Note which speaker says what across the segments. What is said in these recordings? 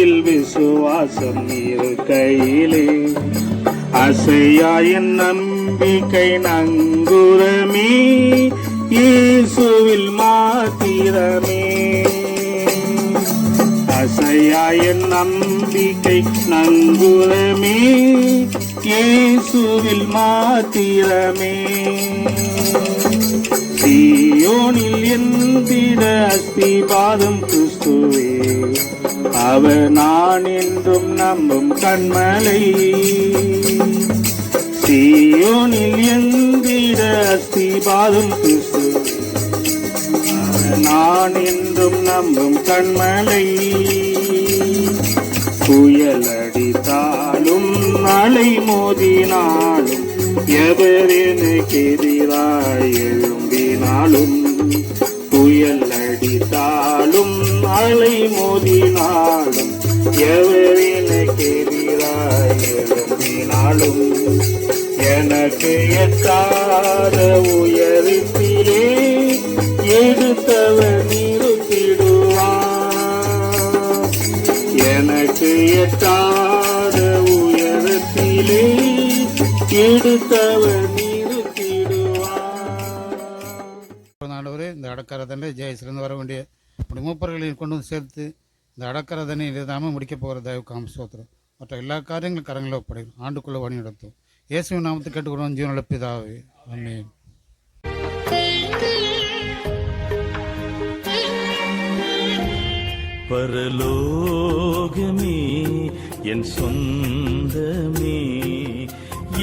Speaker 1: இயேசுவில் விசுவாசம் இருக்கையிலே அசையா என் நம்பிக்கை நங்கூரமே இயேசுவில் மாத்திரமே. அசையா என் நம்பிக்கை நங்கூரமே இயேசுவில் மாத்திரமே. சீயோனில் எந்திட அஸ்திபாதம் கிறிஸ்துவே அவர் நான் என்றும் நம்பும் கண்மலை. சீயோனில் எந்திட அஸ்திபாதம் கிறிஸ்துவே அவர் நான் என்றும் நம்பும் கண்மலை. புயல் அடித்தாலும் அலை மோதினாலும் எவர் எனக்கு எதிராய் எழும்பினாலும் புயல் அடித்தாலும் அலை மோதினாலும் எவர் எனக்கு எதிராய் எழும்பினாலும் எனக்கு எட்டாத உயரத்திலே எடுத்தவர் நிறுத்திடுவார். எனக்கு எட்டாத உயரத்திலே எடுத்தவர் நிறுத்திடுவார்.
Speaker 2: இந்த அடக்கரதனை ஜெயசிலிருந்து வர வேண்டிய மூப்பர்களையும் கொண்டு வந்து சேர்த்து இந்த அடக்கரதனை இல்லாமல் முடிக்க போகிற தயவுக்காம ஸ்தோத்திரம். மற்ற எல்லா காரியங்களும் கரங்களில் ஒப்படைக்கும். ஆண்டுக்குள்ளே வழி நடத்தும். இயேசுவின் நாமத்தை கேட்டுக்கொள்வோம் ஜீவனுள்ள பிதாவே, ஆமென்.
Speaker 3: பரலோகமே என் சொந்தமே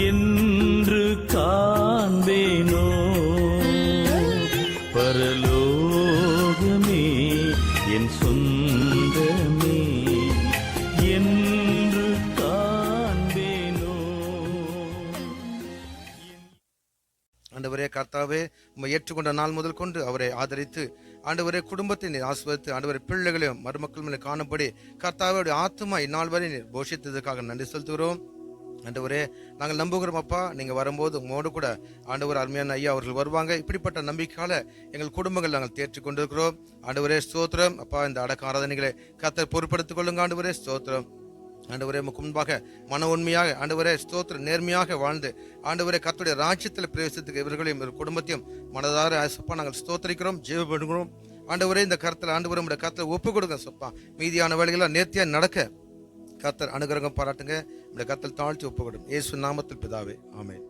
Speaker 3: என்று காண்பேனோ. பரலோகமே என் சொந்தமே என்று காண்பேனோ.
Speaker 4: ஆண்டவரே கர்த்தாவே, உம்மை ஏற்றுக்கொண்ட நாள் முதல் கொண்டு அவரை ஆதரித்து ஆண்டவரே குடும்பத்தை நீர் ஆசீர்வதித்து ஆண்டவரே பிள்ளைகளையும் மருமக்கள் மேலே காணப்படி கர்த்தாவே ஆத்துமா இந்நாள் வரை நீர் போஷித்ததுக்காக நன்றி செலுத்துகிறோம். ஆண்டவரே நாங்கள் நம்புகிறோம் அப்பா, நீங்கள் வரும்போது உங்களோடு கூட ஆண்டவர் அருமையான ஐயா அவர்கள் வருவாங்க. இப்படிப்பட்ட நம்பிக்கையால் எங்கள் குடும்பங்கள் நாங்கள் தேற்றிக் கொண்டிருக்கிறோம். ஆண்டவரே ஸ்தோத்திரம் அப்பா. இந்த அடக்க ஆராதனைகளை கர்த்தர் பொறுப்படுத்திக் கொள்ளுங்க ஆண்டவரே ஸ்தோத்திரம். ஆண்டவரே உமக்கு முன்பாக மன உண்மையாக ஆண்டவரே ஸ்தோத்திரம் நேர்மையாக வாழ்ந்து ஆண்டவரே கர்த்தருடைய ராஜ்யத்தில் பிரவேசித்துக்கு இவர்களையும் குடும்பத்தையும் மனதார சப்பா நாங்கள் ஸ்தோத்திரிக்கிறோம், ஜீவப்படுகிறோம். ஆண்டவரே இந்த கருத்தில் ஆண்டவரே உடைய கருத்தில் ஒப்பு கொடுங்க சப்பா. மீதியான வேலைகளாக நேர்த்தியாக நடக்க கர்த்தர் அனுகிரகம் பாராட்டுங்க. இந்த கருத்தில் தாழ்த்தி ஒப்பு கொடுங்க. இயேசு நாமத்தில் பிதாவே, ஆமென்.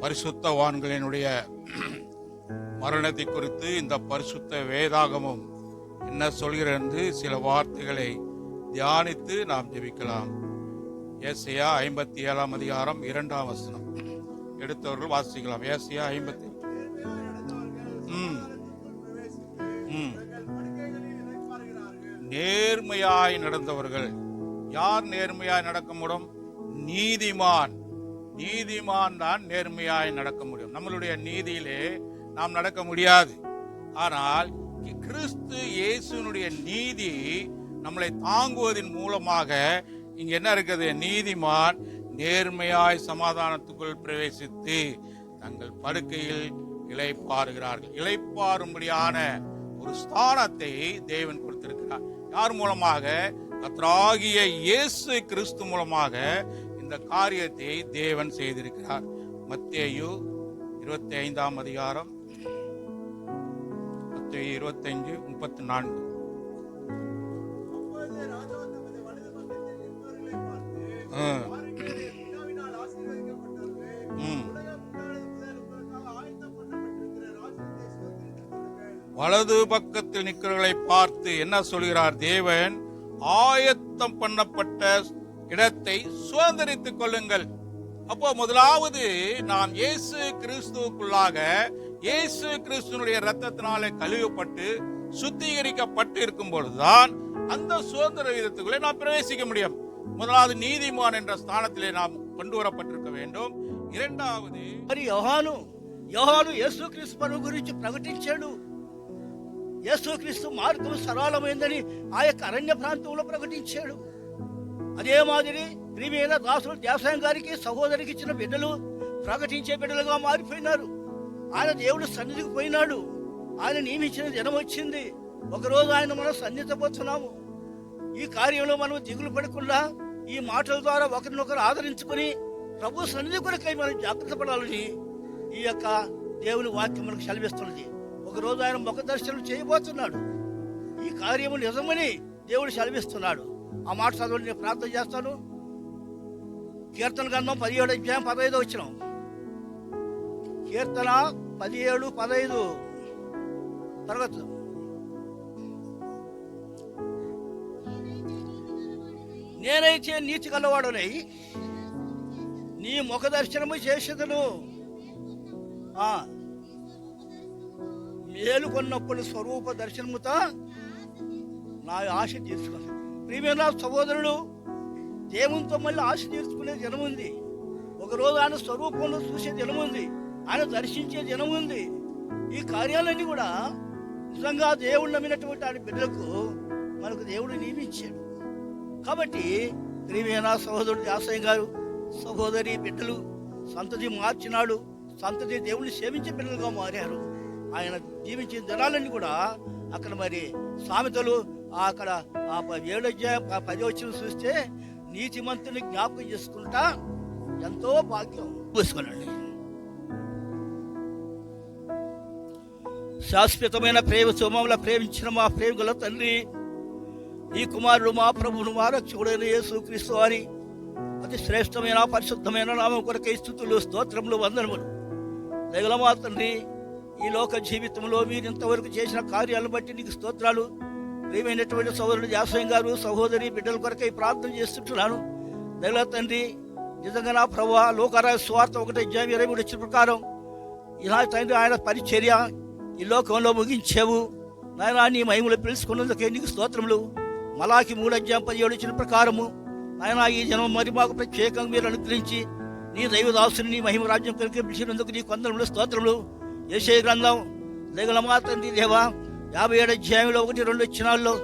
Speaker 5: பரிசுத்தவான்களினுடைய மரணத்தை குறித்து இந்த பரிசுத்த வேதாகமும் என்ன சொல்கிறது என்று சில வார்த்தைகளை தியானித்து நாம் ஜெபிக்கலாம். ஏசாயா 57 அதிகாரம் 2 வசனம் எடுத்தவர்கள் வாசிக்கலாம். ஏசாயா 57. நேர்மையாய் நடந்தவர்கள். யார் நேர்மையாய் நடக்க முடியும்? நீதிமான். நீதிமான் தான் நேர்மையாய் நடக்க முடியும். நம்மளுடைய நீதியிலே நாம் நடக்க முடியாது. ஆனால் கிறிஸ்து இயேசுனுடைய நீதி நம்மளை தாங்குவதன் மூலமாக இங்க என்ன இருக்குது? நீதிமான் நேர்மையாய் சமாதானத்துக்குள் பிரவேசித்து தங்கள் படுக்கையில் இளைப்பாறுகிறார்கள். இளைப்பாறும்படியான ஒரு ஸ்தானத்தை தேவன் கொடுத்திருக்கிறார். யார் மூலமாக? கர்த்தராகிய இயேசு கிறிஸ்து மூலமாக இந்த காரியத்தை தேவன் செய்திருக்கிறார். மத்தேயு 25 அதிகாரம் 25:34. வலது பக்கத்தில் நிற்கிறவர்களை பார்த்து என்ன சொல்கிறார்? தேவன் ஆயத்தம் பண்ணப்பட்ட இடத்தை சுதந்திரித்துக் கொள்ளுங்கள். அப்போ முதலாவது நாம் இயேசு கிறிஸ்துவுக்குள்ளாக இயேசு கிறிஸ்துனுடைய இரத்தத்தினாலே கழுவப்பட்டு சுத்திகரிக்கப்பட்டு இருக்கும் பொழுதுதான் அந்த சுதந்திர விதத்துக்குள்ளே நாம் பிரவேசிக்க முடியும். முதலாவது நீதிமான் என்ற ஸ்தானத்திலே நாம் கொண்டு வரப்பட்டிருக்க வேண்டும். இரண்டாவது
Speaker 6: యోహాను యేసుక్రీస్తు ప్రభు గురించి ప్రకటించాడు. యేసుక్రీస్తు మార్గం సరళమైందని ఆ యొక్క అరణ్య ప్రాంతంలో ప్రకటించాడు. అదే మాదిరి ప్రియమైన దాసులు దేవసాయం గారికి సహోదరికి ఇచ్చిన బిడ్డలు ప్రకటించే బిడ్డలుగా మారిపోయినారు. ఆయన దేవుడు సన్నిధికి పోయినాడు. ఆయన నియమించిన జనం వచ్చింది. ఒకరోజు ఆయన మనం సన్నిహితపోతున్నాము. ఈ కార్యంలో మనం దిగులు పడకుండా ఈ మాటల ద్వారా ఒకరినొకరు ఆదరించుకుని ప్రభు సన్నిధి కొరకై మనం జాగ్రత్త పడాలని ఈ యొక్క దేవుని వాక్యం మనకు సెలవిస్తున్నది. ఒకరోజు ఆయన ముఖ దర్శనం చేయబోతున్నాడు. ఈ కార్యము నిజమని దేవుడు సెలవిస్తున్నాడు. ఆ మాట చదవండి, నేను ప్రార్థన చేస్తాను. కీర్తన గ్రంథం 17:15 వచ్చినాం. కీర్తన 17:15 తరగతి. నేనైతే నీతి గలవాడనై నీ ముఖ దర్శనము చేసేదను. మేలుకొన్నప్పుడు స్వరూప దర్శనముతో నా ఆశ తీర్చుకున్నాను. ప్రియమైన సహోదరుడు, దేవునితో మళ్ళీ ఆశ తీర్చుకునే దినం ఉంది. ఒకరోజు ఆయన స్వరూపంలో చూసే దినం ఉంది, ఆయన దర్శించే దినం ఉంది. ఈ కార్యాలన్నీ కూడా నిజంగా దేవుడు నమ్మినటువంటి ఆయన బిడ్డలకు మనకు దేవుడు నియమించాడు. కాబట్టి ప్రియమైన సహోదరుడు దాసయ్య గారు, సహోదరి బిడ్డలు సంతతి మార్చినాడు. సంతతి దేవుడిని సేవించే బిడ్డలుగా మారారు. ఆయన జీవించిన దినాలన్నీ కూడా అక్కడ మరి సామెతలు అక్కడ 7:10 చూస్తే నీతిమంతుని జ్ఞాపకం చేసుకుంటా ఎంతో భాగ్యం పూసుకోనండి. శాశ్వతమైన ప్రేమ సోమముల ప్రేమించిన మా ప్రేమ గల తండ్రి, ఈ కుమారుడు మా ప్రభువును మా రక్షకుడైన యేసుక్రీస్తు వారి అతి శ్రేష్టమైన పరిశుద్ధమైన నామం కొరకై స్తుతులు, స్తోత్రములు, వందనములు. దయగల మా తండ్రి, ఈ లోక జీవితంలో మీరు ఇంతవరకు చేసిన కార్యాలను బట్టి నీకు స్తోత్రాలు. ప్రియమైనటువంటి సహోదరుడు దాసయ్య గారు, సహోదరి బిడ్డల కొరకై ప్రార్థన చేస్తుంటున్నాను. దయగల తండ్రి, నిజంగా నా ప్రభువా, లోకారాయ స్వార్థ 1:23 వచ్చిన ప్రకారం ఇలా తండ్రి ఆయన పరిచర్య ఈ లోకంలో ముగించావు నాయన. నీ మహిమలు పిలుచుకున్నందుకే నీకు స్తోత్రములు. మలాకి 3:17 వచ్చిన ప్రకారము నాయన ఈ జనం మరి మాకు ప్రత్యేకంగా మీరు అనుగ్రహించి నీ దైవదాసుని నీ మహిమ రాజ్యం కలిగి పిలిచినందుకు నీ కొందరములు స్తోత్రములు. యెషయా గ్రంథం దయగల మా తండ్రి దేవా 57:1-2 వచనాల్లో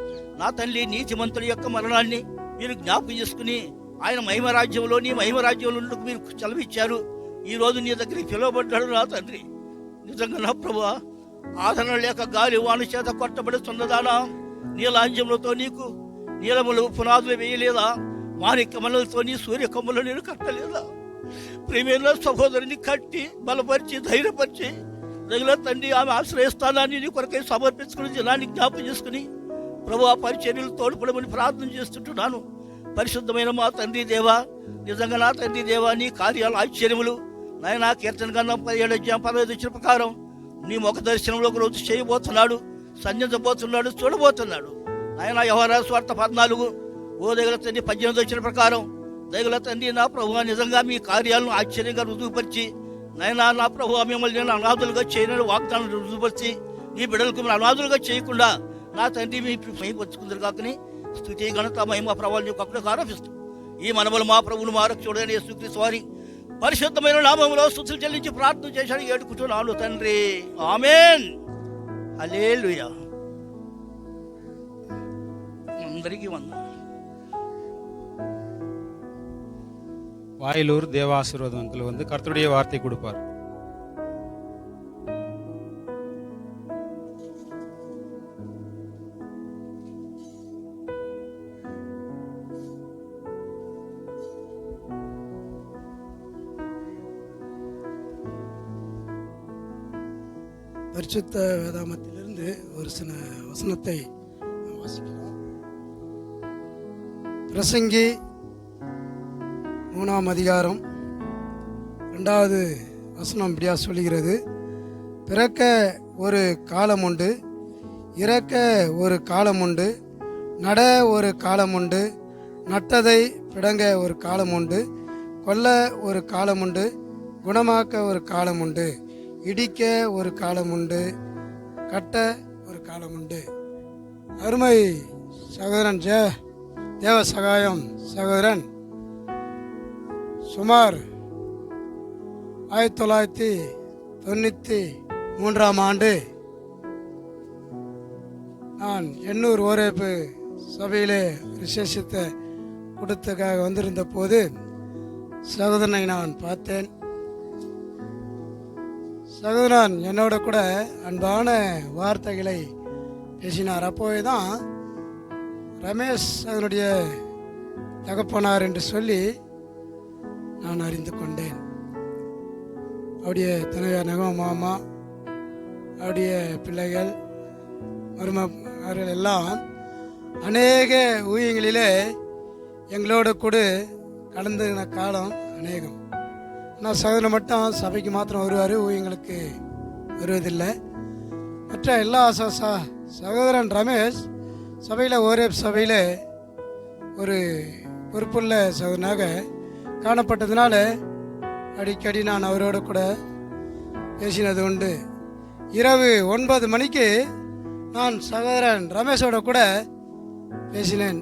Speaker 6: నా తల్లి నీతిమంతుడి యొక్క మరణాన్ని మీరు జ్ఞాపకం చేసుకుని ఆయన మహిమ రాజ్యంలో నీ మహిమ రాజ్యంలో మీరు చలవిచ్చారు. ఈ రోజు నీ దగ్గరికి పిలువబడ్డాడు నా తండ్రి. నిజంగా నా ప్రభువా, ఆదరణ లేక గాలి వాన చేత కొట్టబడుతున్నదానా, నీలాంజములతో నీకు నీలములు పునాదులు వేయలేదా? మాణిక్యమలతో నీ సూర్యకమ్ములు నేను కట్టలేదా? ప్రియమైన సహోదరుని కట్టి బలపరిచి ధైర్యపరిచి రగుల తండ్రి ఆమె ఆశ్రయస్థానాన్ని నీ కొరకై సమర్పించుకుని జనాన్ని జ్ఞాపకం చేసుకుని ప్రభు ఆ పరిచర్యలు తోడ్పడమని ప్రార్థన చేస్తుంటున్నాను. పరిశుద్ధమైన మా తండ్రి దేవా, నిజంగా నా తండ్రి దేవా, నీ కార్యాలు ఆశ్చర్యములు నాయన. కీర్తన గ్రంథం 17:15 వచ్చిన ప్రకారం నీ ముఖ దర్శనంలో ఒక రోజు చేయబోతున్నాడు, సంధించబోతున్నాడు, చూడబోతున్నాడు నాయన. యోహాను సువార్త 14 దయగల తండ్రి 18 వచ్చిన ప్రకారం దయగల తండ్రి నా ప్రభు నిజంగా మీ కార్యాలను ఆశ్చర్యంగా రుజువుపరిచి నాయన నా ప్రభు మిమ్మల్ని నేను అనాథులుగా చేయనని వాగ్దానం రుజువుపరిచి నీ బిడ్డలకు మీరు అనాథులుగా చేయకుండా నా తండ్రి మీ మహిమపరుచుకుందరు కాకని స్తుతి ఘనత మహిమ ప్రభావం నీకు అక్కడ ఆరోపిస్తూ ఈ మనవలు మా ప్రభువును మా రక్షకుడైన యేసుక్రీస్తు వారి పరిశుద్ధమైన నామములో స్తుతులు చెల్లించి ప్రార్థన చేశాడు ఏడుకుంటున్నాను తండ్రి, ఆమేన్. హల్లెలూయా. అందరికీ వందనాలు.
Speaker 7: வாயிலூர் தேவாசீர்வாதத்தில் வந்து கர்த்தருடைய வார்த்தை கொடுப்பார்.
Speaker 8: பரிசுத்த வேதாமத்திலிருந்து ஒரு சில வசனத்தை வாசிக்கிறோம். பிரசங்கி 3ஆம் அதிகாரம் 2வது வசனம் இப்படியா சொல்கிறது: பிறக்க ஒரு காலம் உண்டு, இறக்க ஒரு காலம் உண்டு, நட ஒரு காலம் உண்டு, நட்டதை பிடங்க ஒரு காலம் உண்டு, கொல்ல ஒரு காலம் உண்டு, குணமாக்க ஒரு காலம் உண்டு, இடிக்க ஒரு காலம் உண்டு, கட்ட ஒரு காலம் உண்டு. அருமை சகோதரன் தேவ சகாயம் சகோதரன் சுமார் 1993ஆம் ஆண்டு நான் எண்ணூர் ஓரேப்பு சபையிலே விசேஷித்த கூட்டத்துக்காக வந்திருந்த போது சகோதரனை நான் பார்த்தேன். சகோதரன் என்னோட கூட அன்பான வார்த்தைகளை பேசினார். அப்போது தான் ரமேஷ் அதனுடைய தகப்பனார் என்று சொல்லி நான் அறிந்து கொண்டேன். அவருடைய தலைவர் மாமா, அவருடைய பிள்ளைகள், மருமகள் எல்லாம் அநேக ஊழியங்களிலே எங்களோட கூட கடந்த காலம் அநேகம். ஆனால் சகோதரன் மட்டும் சபைக்கு மாத்திரம் வருவார், ஊழியங்களுக்கு வருவதில்லை. மற்ற எல்லா சகோதரன் ரமேஷ் சபையில் ஒரே சபையில் ஒரு பொறுப்புள்ள சகோதரனாக காணப்பட்டதுனால அடிக்கடி நான் அவரோட கூட பேசினது உண்டு. இரவு 9 மணிக்கு நான் சகோதரன் ரமேஷோட கூட பேசினேன்.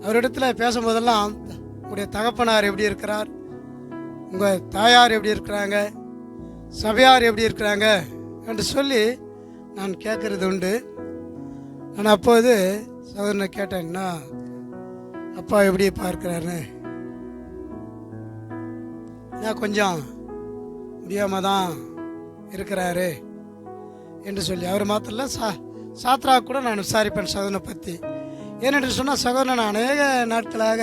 Speaker 8: அவரிடத்தில் பேசும்போதெல்லாம் உங்களுடைய தகப்பனார் எப்படி இருக்கிறார், உங்கள் தாயார் எப்படி இருக்கிறாங்க, சபையார் எப்படி இருக்கிறாங்க என்று சொல்லி நான் கேட்கறது உண்டு. நான் அப்போது சகோதரனை கேட்டேன்னா, அப்பா எப்படி பார்க்கிறாருன்னு, நான் கொஞ்சம் முடியாமல் தான் இருக்கிறாரு என்று சொல்லி, அவர் மாத்திரம் இல்லை, சாத்ரா கூட நான் விசாரிப்பேன் சகோதரனை பற்றி. ஏனென்று சொன்னால் சகோதரன் அநேக நாட்களாக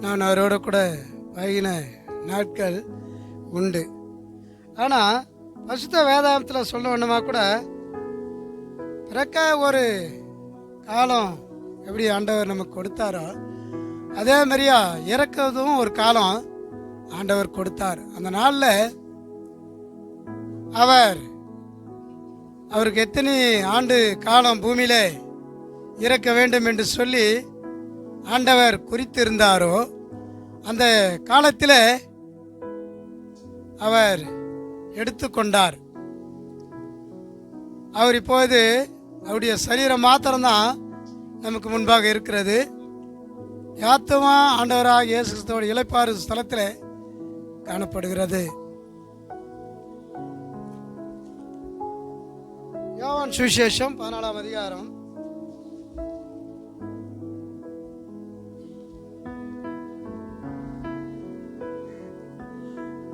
Speaker 8: நான் அவரோட கூட பழகின நாட்கள் உண்டு. ஆனால் பரிசுத்த வேதாந்தத்தில் சொல்ல வேண்டுமா கூட, பிறக்க ஒரு காலம் எப்படி ஆண்டவர் நமக்கு கொடுத்தாரோ அதே மாதிரியா இறக்கிறதும் ஒரு காலம் ஆண்டவர் கொடுத்தார். அந்த நாளில் அவருக்கு எத்தனை ஆண்டு காலம் பூமியிலே இறக்க வேண்டும் என்று சொல்லி ஆண்டவர் குறித்திருந்தாரோ அந்த காலத்தில் அவர் எடுத்துக்கொண்டார். அவர் இப்போது அவருடைய சரீரம் மாத்திரம்தான் நமக்கு முன்பாக இருக்கிறது. யாத்துமா ஆண்டவராக இயேசு கிறிஸ்துவோட இளைப்பாறு ஸ்தலத்தில் காணப்படுகிறது. யோவான் சுவிசேஷம் 14ஆம் அதிகாரம்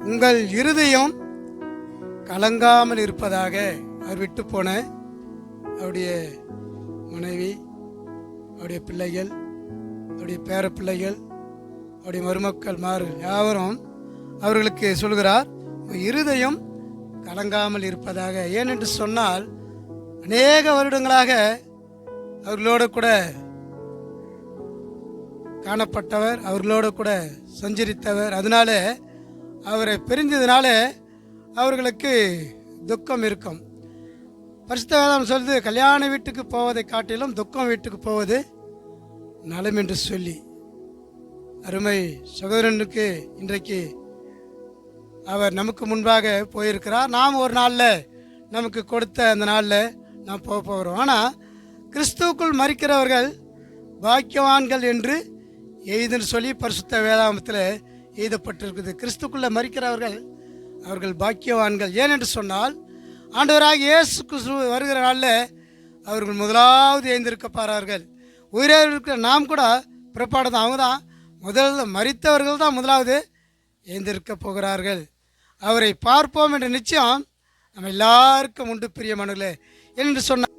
Speaker 8: 'உங்கள் இருதயம் கலங்காமல் இருப்பதாக'. அவர் விட்டு போன அவருடைய மனைவி, அவருடைய பிள்ளைகள், அவருடைய பேர பிள்ளைகள், அவருடைய மருமக்கள் யாவரும் அவர்களுக்கு சொல்கிறார், இருதயம் கலங்காமல் இருப்பதாக. ஏனென்று சொன்னால் அநேக வருடங்களாக அவர்களோடு கூட காணப்பட்டவர், அவர்களோடு கூட சஞ்சரித்தவர். அதனால அவரை பிரிஞ்சதுனால அவர்களுக்கு துக்கம் இருக்கும். பரிசுத்த வேதம் சொல்லுது, கல்யாண வீட்டுக்கு போவதை காட்டிலும் துக்கம் வீட்டுக்கு போவது நலம் என்று சொல்லி. அருமை சகோதரனுக்கு இன்றைக்கு அவர் நமக்கு முன்பாக போயிருக்கிறார். நாம் ஒரு நாளில் நமக்கு கொடுத்த அந்த நாளில் நாம் போகிறோம். ஆனால் கிறிஸ்துவுக்குள் மரிக்கிறவர்கள் பாக்கியவான்கள் என்று எய்துன்னு சொல்லி பரிசுத்த வேதாகமத்தில் எழுதப்பட்டிருக்குது. கிறிஸ்துக்குள்ளே மரிக்கிறவர்கள் அவர்கள் பாக்கியவான்கள். ஏனென்று சொன்னால் ஆண்டவராக இயேசு கிறிஸ்து வருகிற நாளில் அவர்கள் முதலாவது எழுந்திருக்கப்பார்கள். உயிரே இருக்கிற நாம் கூட பிற்பாடு தான், அவங்க தான் முதல்ல மரித்தவர்கள் தான் முதலாவது எழுந்திருக்க போகிறார்கள். அவரை பார்ப்போம் என்ற நிச்சயம் நம்ம எல்லாருக்கும் உண்டு பிரியமானவர்களே. என்று சொன்ன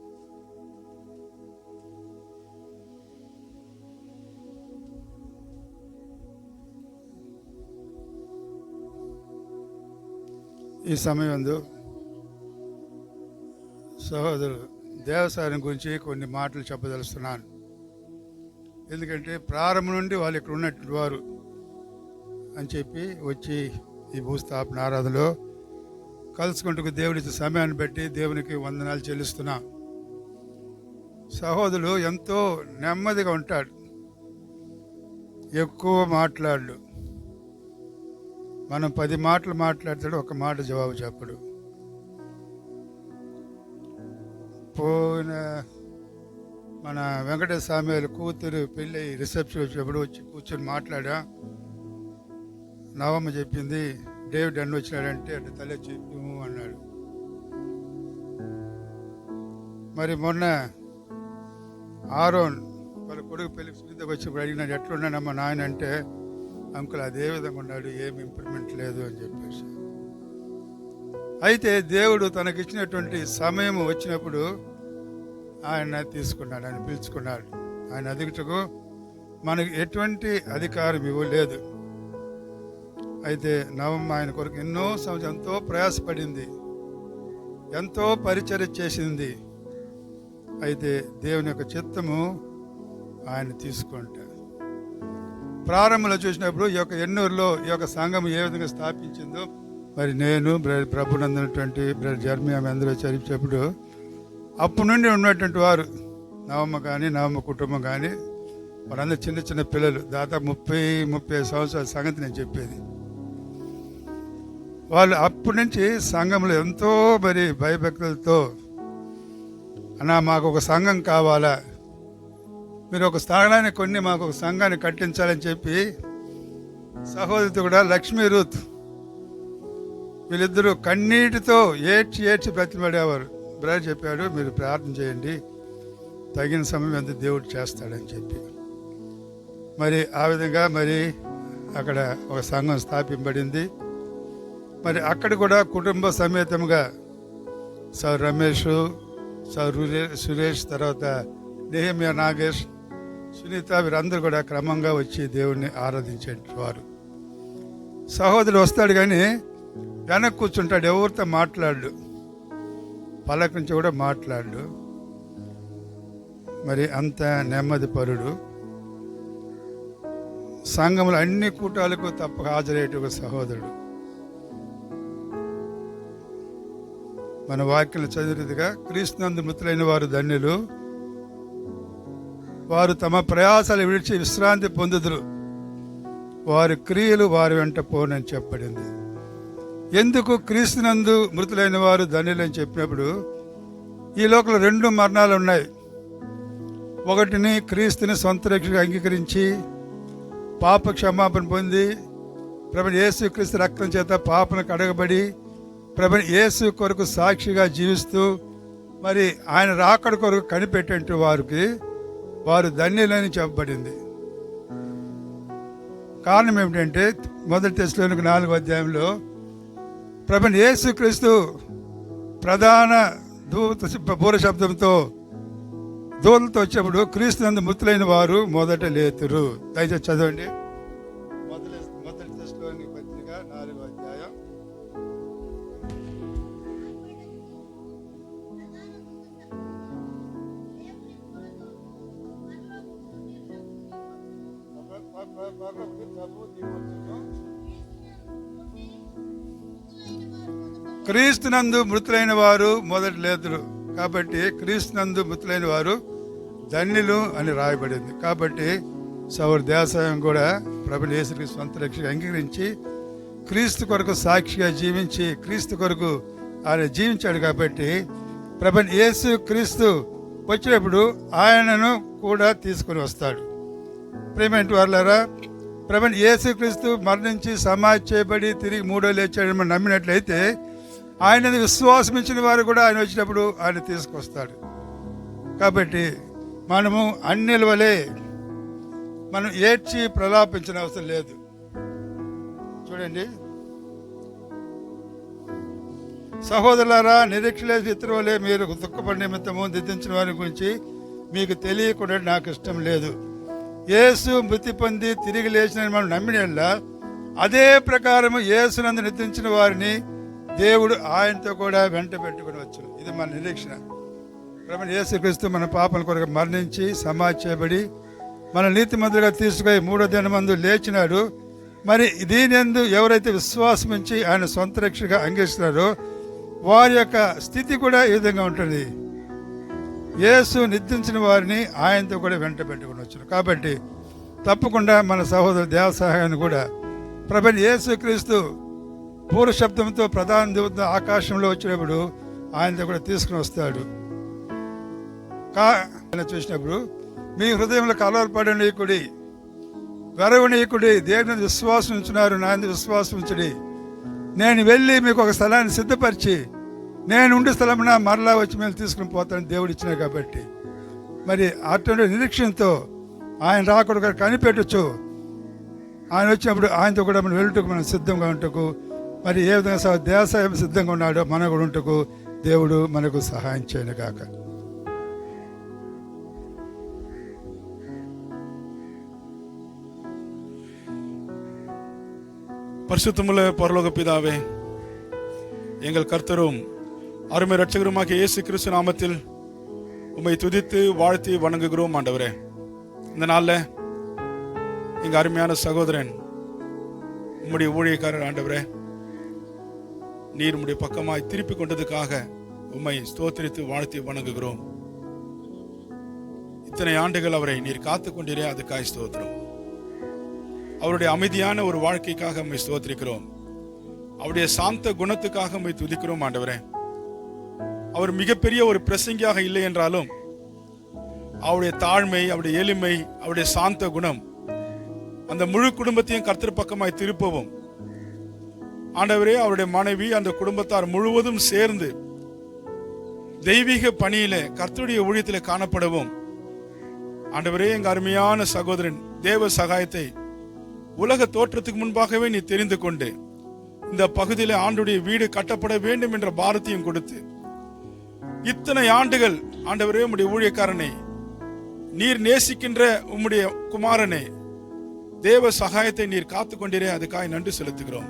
Speaker 2: ఈ సమయం సహోదరు దేవసాయం గురించి కొన్ని మాటలు చెప్పదలుస్తున్నాను. ఎందుకంటే ప్రారంభం నుండి వాళ్ళు ఇక్కడ ఉన్నటువంటి వారు అని చెప్పి వచ్చి ఈ భూస్థాపన ఆరాధనలో కలుసుకుంటూ దేవుడి సమయాన్ని బట్టి దేవునికి వందనాలు చెల్లిస్తున్నా. సహోదరుడు ఎంతో నెమ్మదిగా ఉంటాడు, ఎక్కువ మాట్లాడు. మనం 10 మాటలు మాట్లాడతాడు, ఒక మాట జవాబు చెప్పడు. పోయిన మన వెంకటేశ్వర స్వామి కూతురు పెళ్ళి రిసెప్షన్ వచ్చినప్పుడు వచ్చి కూర్చొని మాట్లాడా. నవమ్మ చెప్పింది, డేవిడ్ అన్న వచ్చినాడంటే అంటే తలే చెప్పు అన్నాడు. మరి మొన్న ఆరోన్ వాళ్ళ కొడుకు పెళ్ళికి సునీతకు వచ్చినప్పుడు అడిగినాడు, ఎట్లున్నాడమ్మా నాయన అంటే, అంకుల్ అదే విధంగా ఉన్నాడు, ఏమి ఇంప్రూవ్మెంట్ లేదు అని చెప్పేసి. అయితే దేవుడు తనకిచ్చినటువంటి సమయం వచ్చినప్పుడు
Speaker 9: ఆయన తీసుకున్నాడు, ఆయన పిలుచుకున్నాడు. ఆయన అధికటకు మనకు ఎటువంటి అధికారం ఇవ్వలేదు. అయితే నవమ్మ ఆయన కొరకు ఎన్నో సంవత్సరం ఎంతో ప్రయాసపడింది, ఎంతో పరిచర్య చేసింది. అయితే దేవుని యొక్క చిత్తము ఆయన తీసుకుంటాడు. ప్రారంభంలో చూసినప్పుడు ఈ యొక్క ఎన్నూరులో ఈ యొక్క సంఘం ఏ విధంగా స్థాపించిందో మరి నేను ప్రభునందునటువంటి బ్రదర్ జర్మియా అందరూ చదివించేప్పుడు అప్పటి నుండి ఉన్నటువంటి వారు నవమ్మ కానీ నవమ్మ కుటుంబం కానీ వారందరూ చిన్న చిన్న పిల్లలు, దాదాపు 30 సంవత్సరాల సంగతి నేను చెప్పేది. వాళ్ళు అప్పటి నుంచి సంఘంలో ఎంతో మరి భయభక్తులతో, అన్నా మాకు ఒక సంఘం కావాలా, మీరు ఒక స్థానాన్ని కొన్ని మాకు ఒక సంఘాన్ని కట్టించాలని చెప్పి సహోదరితో కూడా లక్ష్మీ రూత్ వీళ్ళిద్దరూ కన్నీటితో ఏడ్చి బ్రతిమడేవారు. బ్రదర్ చెప్పాడు, మీరు ప్రార్థన చేయండి, తగిన సమయం ఎంత దేవుడు చేస్తాడని చెప్పి. మరి ఆ విధంగా మరి అక్కడ ఒక సంఘం స్థాపింపబడింది. మరి అక్కడ కూడా కుటుంబ సమేతంగా సార్ రమేష్, సార్ సురేష్, తర్వాత నెహమ్యా, నాగేష్, సునీత వీరందరూ కూడా క్రమంగా వచ్చి దేవుణ్ణి ఆరాధించేవారు. సహోదరుడు వస్తాడు కానీ వెనక్కి కూర్చుంటాడు, ఎవరితో మాట్లాడు, పలకరించి కూడా మాట్లాడు. మరి అంత నెమ్మది పరుడు. సంఘములు అన్ని కూటాలకు తప్పక హాజరయ్యే ఒక సహోదరుడు. మన వాక్యం చదివినదిగా క్రీస్తునందు మృతులైన వారు ధన్యులు, వారు తమ ప్రయాసాలు విడిచి విశ్రాంతి పొందుదురు, వారి క్రియలు వారి వెంట పోనని చెప్పబడింది. ఎందుకు క్రీస్తునందు మృతులైన వారు ధన్యులని చెప్పినప్పుడు ఈ లోకంలో 2 మరణాలు ఉన్నాయి. ఒకటిని క్రీస్తుని సొంత రక్షగా అంగీకరించి పాప క్షమాపణ పొంది ప్రభువైన యేసు క్రీస్తు రక్తం చేత పాపను కడగబడి ప్రభువైన యేసు కొరకు సాక్షిగా జీవిస్తూ మరి ఆయన రాకడ కొరకు కనిపెట్టే వారికి వారు ధన్యులని చెప్పబడింది. కారణం ఏమిటంటే 1 తెస్సలోనికీ 4వ అధ్యాయంలో ప్రభువైన యేసు క్రీస్తు ప్రధాన బూర శబ్దంతో దూతలతో వచ్చేప్పుడు క్రీస్తునందు మృతులైన వారు మొదట లేతురు. దయచేసి చదవండి. 1 తెస్సలోనికీ పత్రిక 4వ అధ్యాయం. క్రీస్తునందు మృతులైన వారు మొదటి లేతురు. కాబట్టి క్రీస్తునందు మృతులైన వారు ధన్యులు అని రాయబడింది. కాబట్టి సౌర దేశాయం కూడా ప్రభువైన యేసుని సొంత రక్షగా అంగీకరించి క్రీస్తు కొరకు సాక్షిగా జీవించి క్రీస్తు కొరకు ఆయన జీవించాడు. కాబట్టి ప్రభువైన యేసు క్రీస్తు వచ్చినప్పుడు ఆయనను కూడా తీసుకుని వస్తాడు. ప్రియమైన వారులారా, ప్రభువైన యేసు క్రీస్తు మరణించి సమాధి చేయబడి తిరిగి 3వ లేచాడని మనం నమ్మినట్లయితే ఆయన విశ్వాసం ఇచ్చిన వారు కూడా ఆయన వచ్చినప్పుడు ఆయన తీసుకొస్తాడు. కాబట్టి మనము అన్యుల వలె మనం ఏడ్చి ప్రలాపించిన అవసరం లేదు. చూడండి, సహోదరులారా, నిరీక్షలేసి ఇతర వలె మీరు దుఃఖపడి నిమిత్తము దిద్దించిన వారి గురించి మీకు తెలియకుండా నాకు ఇష్టం లేదు. యేసు మృతి పొంది తిరిగి లేచిన మనం నమ్మినలా అదే ప్రకారము యేసునందు నిద్రించిన వారిని దేవుడు ఆయనతో కూడా వెంట పెట్టుకుని వచ్చును. ఇది మన నిరీక్షణ. ప్రభువైన యేసుక్రీస్తు మన పాపల కొరకు మరణించి సమాధి చేయబడి మన నీతిమంతులుగా తీసుకొని 3వ దినమందు లేచినాడు. మరి దీని యందు ఎవరైతే విశ్వాసం ఉంచి ఆయన సొంత రక్షగా అంగీకరిస్తున్నారో వారి యొక్క స్థితి కూడా ఈ విధంగా ఉంటుంది. యేసు నిద్రించిన వారిని ఆయనతో కూడా వెంట పెట్టుకుని వచ్చారు. కాబట్టి తప్పకుండా మన సహోదరు దేవసహాయాన్ని కూడా ప్రభువైన యేసుక్రీస్తు పూర్వ శబ్దంతో ప్రధాన దూత ఆకాశంలో వచ్చినప్పుడు ఆయనతో కూడా తీసుకుని వస్తాడు. చూసినప్పుడు మీ హృదయంలో కలవరపడనీయకుడి, వెరవనీయకుడి, దేవుని విశ్వాసం ఉంచున్నారు, నా విశ్వాసం ఉంచుడి. నేను వెళ్ళి మీకు ఒక స్థలాన్ని సిద్ధపరిచి నేను ఉండే స్థలమున మరలా వచ్చి మేము తీసుకుని పోతానని దేవుడు ఇచ్చినాయి. కాబట్టి మరి అటువంటి నిరీక్షణతో ఆయన రాకుండా కనిపెట్టచ్చు. ఆయన వచ్చినప్పుడు ఆయనతో కూడా మనం వెళ్ళటకు మనం సిద్ధంగా ఉంటకు, మరి ఏ విధంగా దేశం సిద్ధంగా ఉన్నాడో మనం కూడా ఉంటకు దేవుడు మనకు సహాయం చేయను గాక. பரிசுத்தமுள்ள பரலோக பிதாவே, எங்கள் கர்த்தரும் அருமை இரட்சகருமாகிய இயேசு கிறிஸ்து நாமத்தில் உம்மை துதித்து வாழ்த்தி வணங்குகிறோம் ஆண்டவரே. இந்த நாளில் எங்கள் அருமையான சகோதரன் உம்முடைய ஊழியக்காரர் ஆண்டவரே, நீர் உம்முடைய பக்கமாய் திருப்பி கொண்டதுக்காக உம்மை ஸ்தோத்திரித்து வாழ்த்தி வணங்குகிறோம். இத்தனை ஆண்டுகள் அவரை நீர் காத்து கொண்டீரே, அதுக்காய் ஸ்தோத்திரம். அவருடைய அமைதியான ஒரு வாழ்க்கைக்காக உம்மை ஸ்தோத்திரிக்கிறோம். அவருடைய சாந்த குணத்துக்காக உம்மை துதிக்கிறோம் ஆண்டவரே. அவர் மிகப்பெரிய ஒரு பிரசங்கியாக இல்லை என்றாலும் அவருடைய தாழ்மை, அவருடைய எளிமை, அவருடைய சாந்த குணம் அந்த முழு குடும்பத்தையும் கர்த்தர் பக்கமாய் திருப்பவும் ஆண்டவரே, அவருடைய மனைவி அந்த குடும்பத்தார் முழுவதும் சேர்ந்து தெய்வீக பணியில கர்த்தருடைய ஊழியத்திலே காணப்படவும் ஆண்டவரே, எங்க அருமையான சகோதரன் தேவ சகாயத்தை உலக தோற்றத்துக்கு முன்பாகவே நீ தெரிந்து கொண்டு இந்த பகுதியில ஆண்டுடைய வீடு கட்டப்பட வேண்டும் என்ற பாரத்தையும் கொடுத்து இத்தனை ஆண்டுகள் ஆண்டவரே, உம்முடைய ஊழியக்காரனை நீர் நேசிக்கின்ற உம்முடைய குமாரனை தேவ சகாயத்தை நீர் காத்து கொண்டீரே, அதுக்காக நன்றி செலுத்துகிறோம்.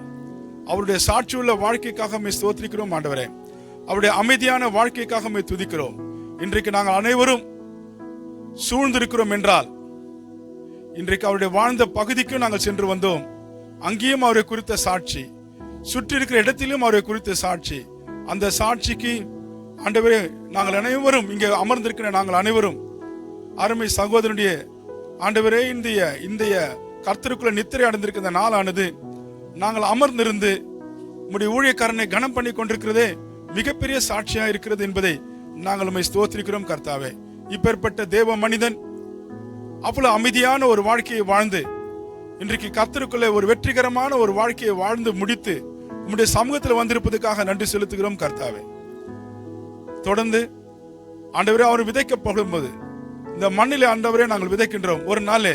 Speaker 9: அவருடைய சாட்சியுள்ள வாழ்க்கைக்காக உம்மை ஸ்தோத்திரிக்கிறோம் ஆண்டவரே. அவருடைய அமைதியான வாழ்க்கைக்காக உம்மை துதிக்கிறோம். இன்றைக்கு நாங்கள் அனைவரும் சூழ்ந்திருக்கிறோம் என்றால் இன்றைக்கு அவருடைய வாழ்ந்த பகுதிக்கும் நாங்கள் சென்று வந்தோம். அங்கேயும் அவரை குறித்த சாட்சி, சுற்றி இருக்கிற இடத்திலும் அவரை குறித்த சாட்சி. அந்த சாட்சிக்கு ஆண்டவரே, நாங்கள் அனைவரும் இங்கே அமர்ந்திருக்கிற நாங்கள் அனைவரும் அருமை சகோதரனுடைய ஆண்டவரே, இந்திய கர்த்தருக்குள்ள நித்திரை அடைந்திருக்கிற நாளானது நாங்கள் அமர்ந்திருந்து உம்முடைய ஊழியக்காரனை கனம் பண்ணி கொண்டிருக்கிறதே மிகப்பெரிய சாட்சியா இருக்கிறது என்பதை நாங்கள் உம்மை ஸ்தோத்திரிக்கிறோம் கர்த்தாவே. இப்பேற்பட்ட தேவ மனிதன் அவ்வளவு அமைதியான ஒரு வாழ்க்கையை வாழ்ந்து இன்றைக்கு கர்த்தருக்குள்ளே ஒரு வெற்றிகரமான ஒரு வாழ்க்கையை வாழ்ந்து முடித்து உம்முடைய சமூகத்தில் வந்திருப்பதற்காக நன்றி செலுத்துகிறோம் கர்த்தாவே. தொடர்ந்து ஆண்டவரே, அவர் விதைக்கப்படும் போது இந்த மண்ணிலே ஆண்டவரே நாங்கள் விதைக்கின்றோம். ஒரு நாளே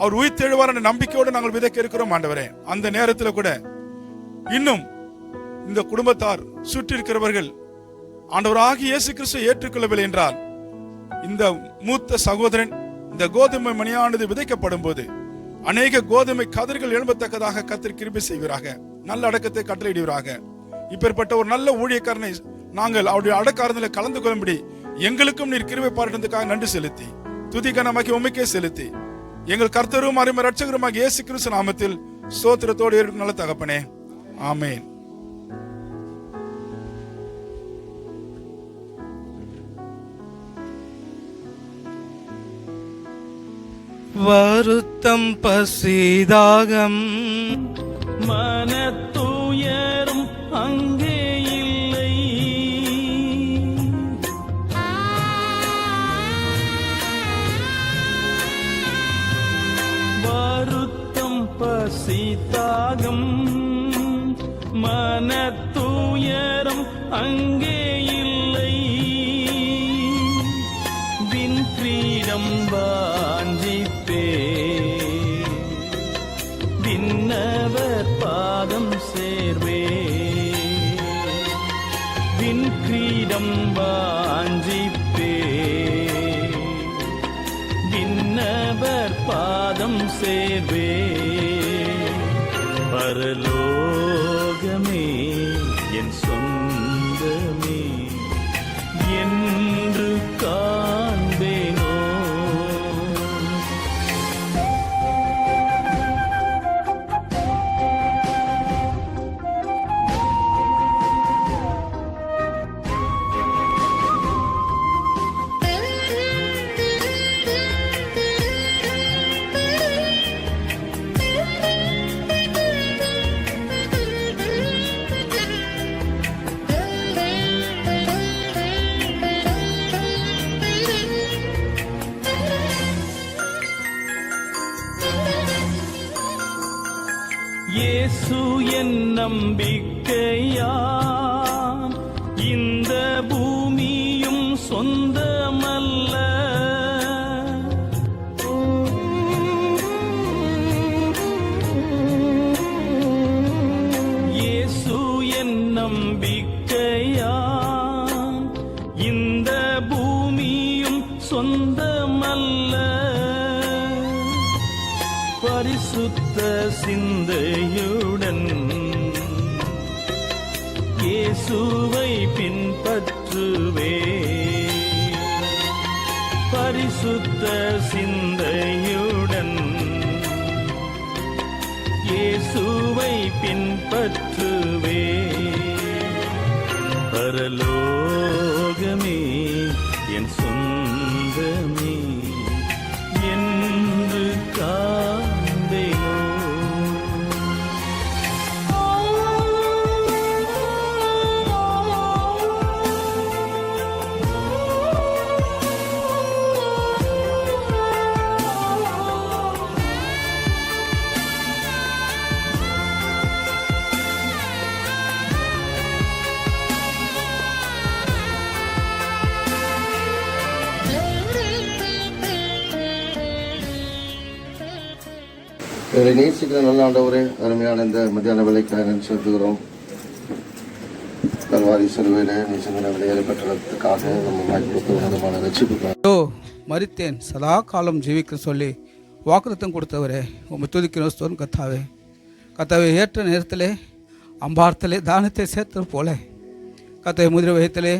Speaker 9: அவர் உயிர்த்தெழுவார் என்ற நம்பிக்கையோடு நாங்கள் விதைக்க இருக்கிறோம் ஆண்டவரே. அந்த நேரத்தில் கூட இன்னும் இந்த குடும்பத்தார் சுற்றி இருக்கிறவர்கள் ஆண்டவராகிய இயேசு கிறிஸ்துவை ஏற்றுக்கொள்ளவில்லை என்றால் இந்த மூத்த சகோதரன் இந்த கோதுமை மணியானது விதைக்கப்படும் போது அநேக கோதுமை கதிர்கள் எழும்பத்தக்கதாக கர்த்தர் கிருபை செய்வீராக, நல்ல அடக்கத்தை கட்டளையிடுவீராக. இப்பேற்பட்ட ஒரு நல்ல ஊழியக்காரனை நாங்கள் அவருடைய அடக்காரத்தில் கலந்து கொள்ளும்படி எங்களுக்கும் நீர் கிருபை பாராட்டுவதற்காக நன்றி செலுத்தி துதிகனமாக்கி உம்மைக்கே செலுத்தி எங்கள் கர்த்தரும் அருமை இரட்சகருமாக இயேசு கிறிஸ்து நாமத்தில் ஸ்தோத்திரத்தோடு இருக்கும் நல்ல தகப்பனே, ஆமென்.
Speaker 3: வருத்தம் பசிதாகம் மனத்துயரும் அங்கே இல்லை, வருத்தம் பசிதாகம் மனத்துயரம் அங்கே இல்லை, வின் கிரீடம் வாஞ்சிப்பே விண்ணவர் பாதம் சேர்வே, வின் கிரீடம் வாஞ்சிப்பே விண்ணவர் பாதம் சேர்வே, பரலோகமே என் சொந்தமே என்று காண்பேனோ, இயேசு என் நம்பிக்கையா, இந்த பூமியும் சொந்தமல்ல, இயேசு என் நம்பிக்கையா, இந்த பூமியும் சொந்தமல்ல, பரிசுத்த சிந்தையுடன் இயேசுவை பின்பற்றுவே. பரிசுத்த சிந்தையுடன் இயேசுவை பின்பற்றுவே. பரலோகமே என் சொந்தமே என்று காண்பேனோ.
Speaker 10: இவரை நேசிக்கிற நல்ல ஆண்டவரே, அருமையான இந்த மத்தியான வேலைக்காக நன்றி செலுத்துகிறோம். கல்வாரி சிலுவையிலே நீ சிந்தின விலையேற பெற்றதுக்காக நம்ம கொடுத்த உன்னதமான ரட்சிப்புக்காக
Speaker 2: மரித்தேன் சதா காலம் ஜீவிக்க சொல்லி வாக்குத்தம் கொடுத்தவரே உம்மை துதிக்கிறோம். ஸ்தோத்திரம் கர்த்தாவே. கர்த்தாவே, ஏற்ற நேரத்திலே அம்பார்த்தலே தானத்தை சேர்த்தது போல கர்த்தாவே முதிரை வயத்திலே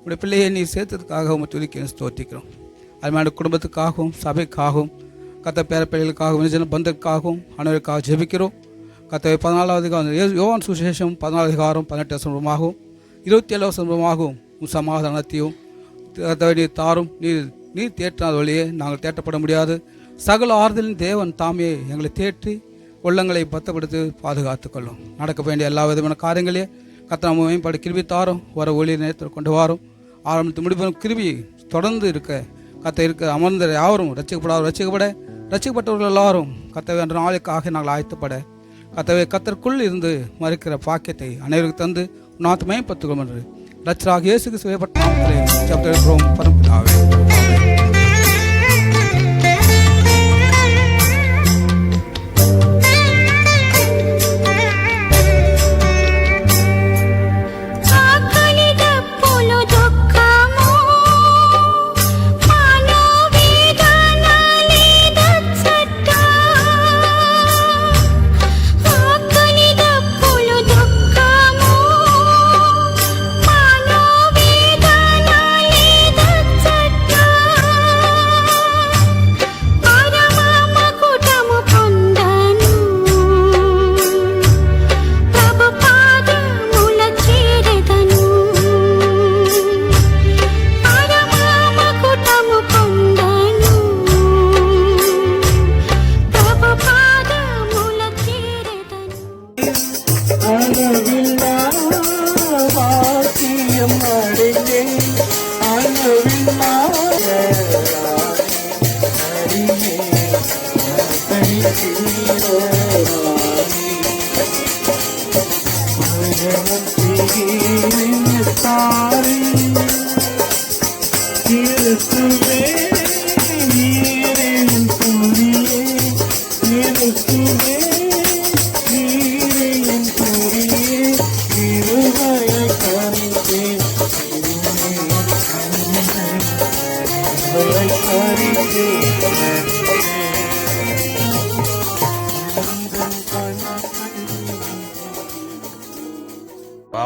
Speaker 2: உடைய பிள்ளையை நீ சேர்த்ததுக்காக உம்மை துதிக்கிறோம், ஸ்தோத்திக்கிறோம். அருமையான குடும்பத்துக்காகவும் சபைக்காகவும் கத்த பேரப்பிள்ளைகளுக்காகவும் விஜன பந்தருக்காகவும் அனைவருக்காக ஜெபிக்கிறோம். கர்த்தாவே 14வது யோவான் சுவிசேஷம் 14 அதிகாரம் 18 வசனமாகவும் 27 வசனமாகவும் உன் சமாதானத்தையும் கர்த்தாவே நீர் தாரும். நீர் தேற்றாத வழியே நாங்கள் தேற்றப்பட முடியாது. சகல ஆறுதலின் தேவன் தாமே எங்களை தேற்றி உள்ளங்களை பத்தப்படுத்தி பாதுகாத்து கொள்ளும். நடக்க வேண்டிய எல்லா விதமான காரியங்களையும் கர்த்தர் மேம்பட கிருபி தாரும். வர ஒளியை நேரத்தில் கொண்டு வாரும். ஆரம்பித்து முடிப்பதும் கிருபி தொடர்ந்து இருக்க கர்த்தர் இருக்க அமர்ந்த யாவரும் ரட்சிக்கப்பட்டவர்கள் எல்லாரும் கர்த்தவே என்ற நாளுக்காக நாங்கள் ஆயத்தப்பட கர்த்தவே கர்த்தருக்குள் இருந்து மறுக்கிற பாக்கியத்தை அனைவருக்கு தந்து நாத்து மேம்படுத்துகிறோம் என்று ரட்சராக இயேசு கிறிஸ்துவின் நாமத்திலே ஜெபிக்கிறோம் பரம்பிதாவே.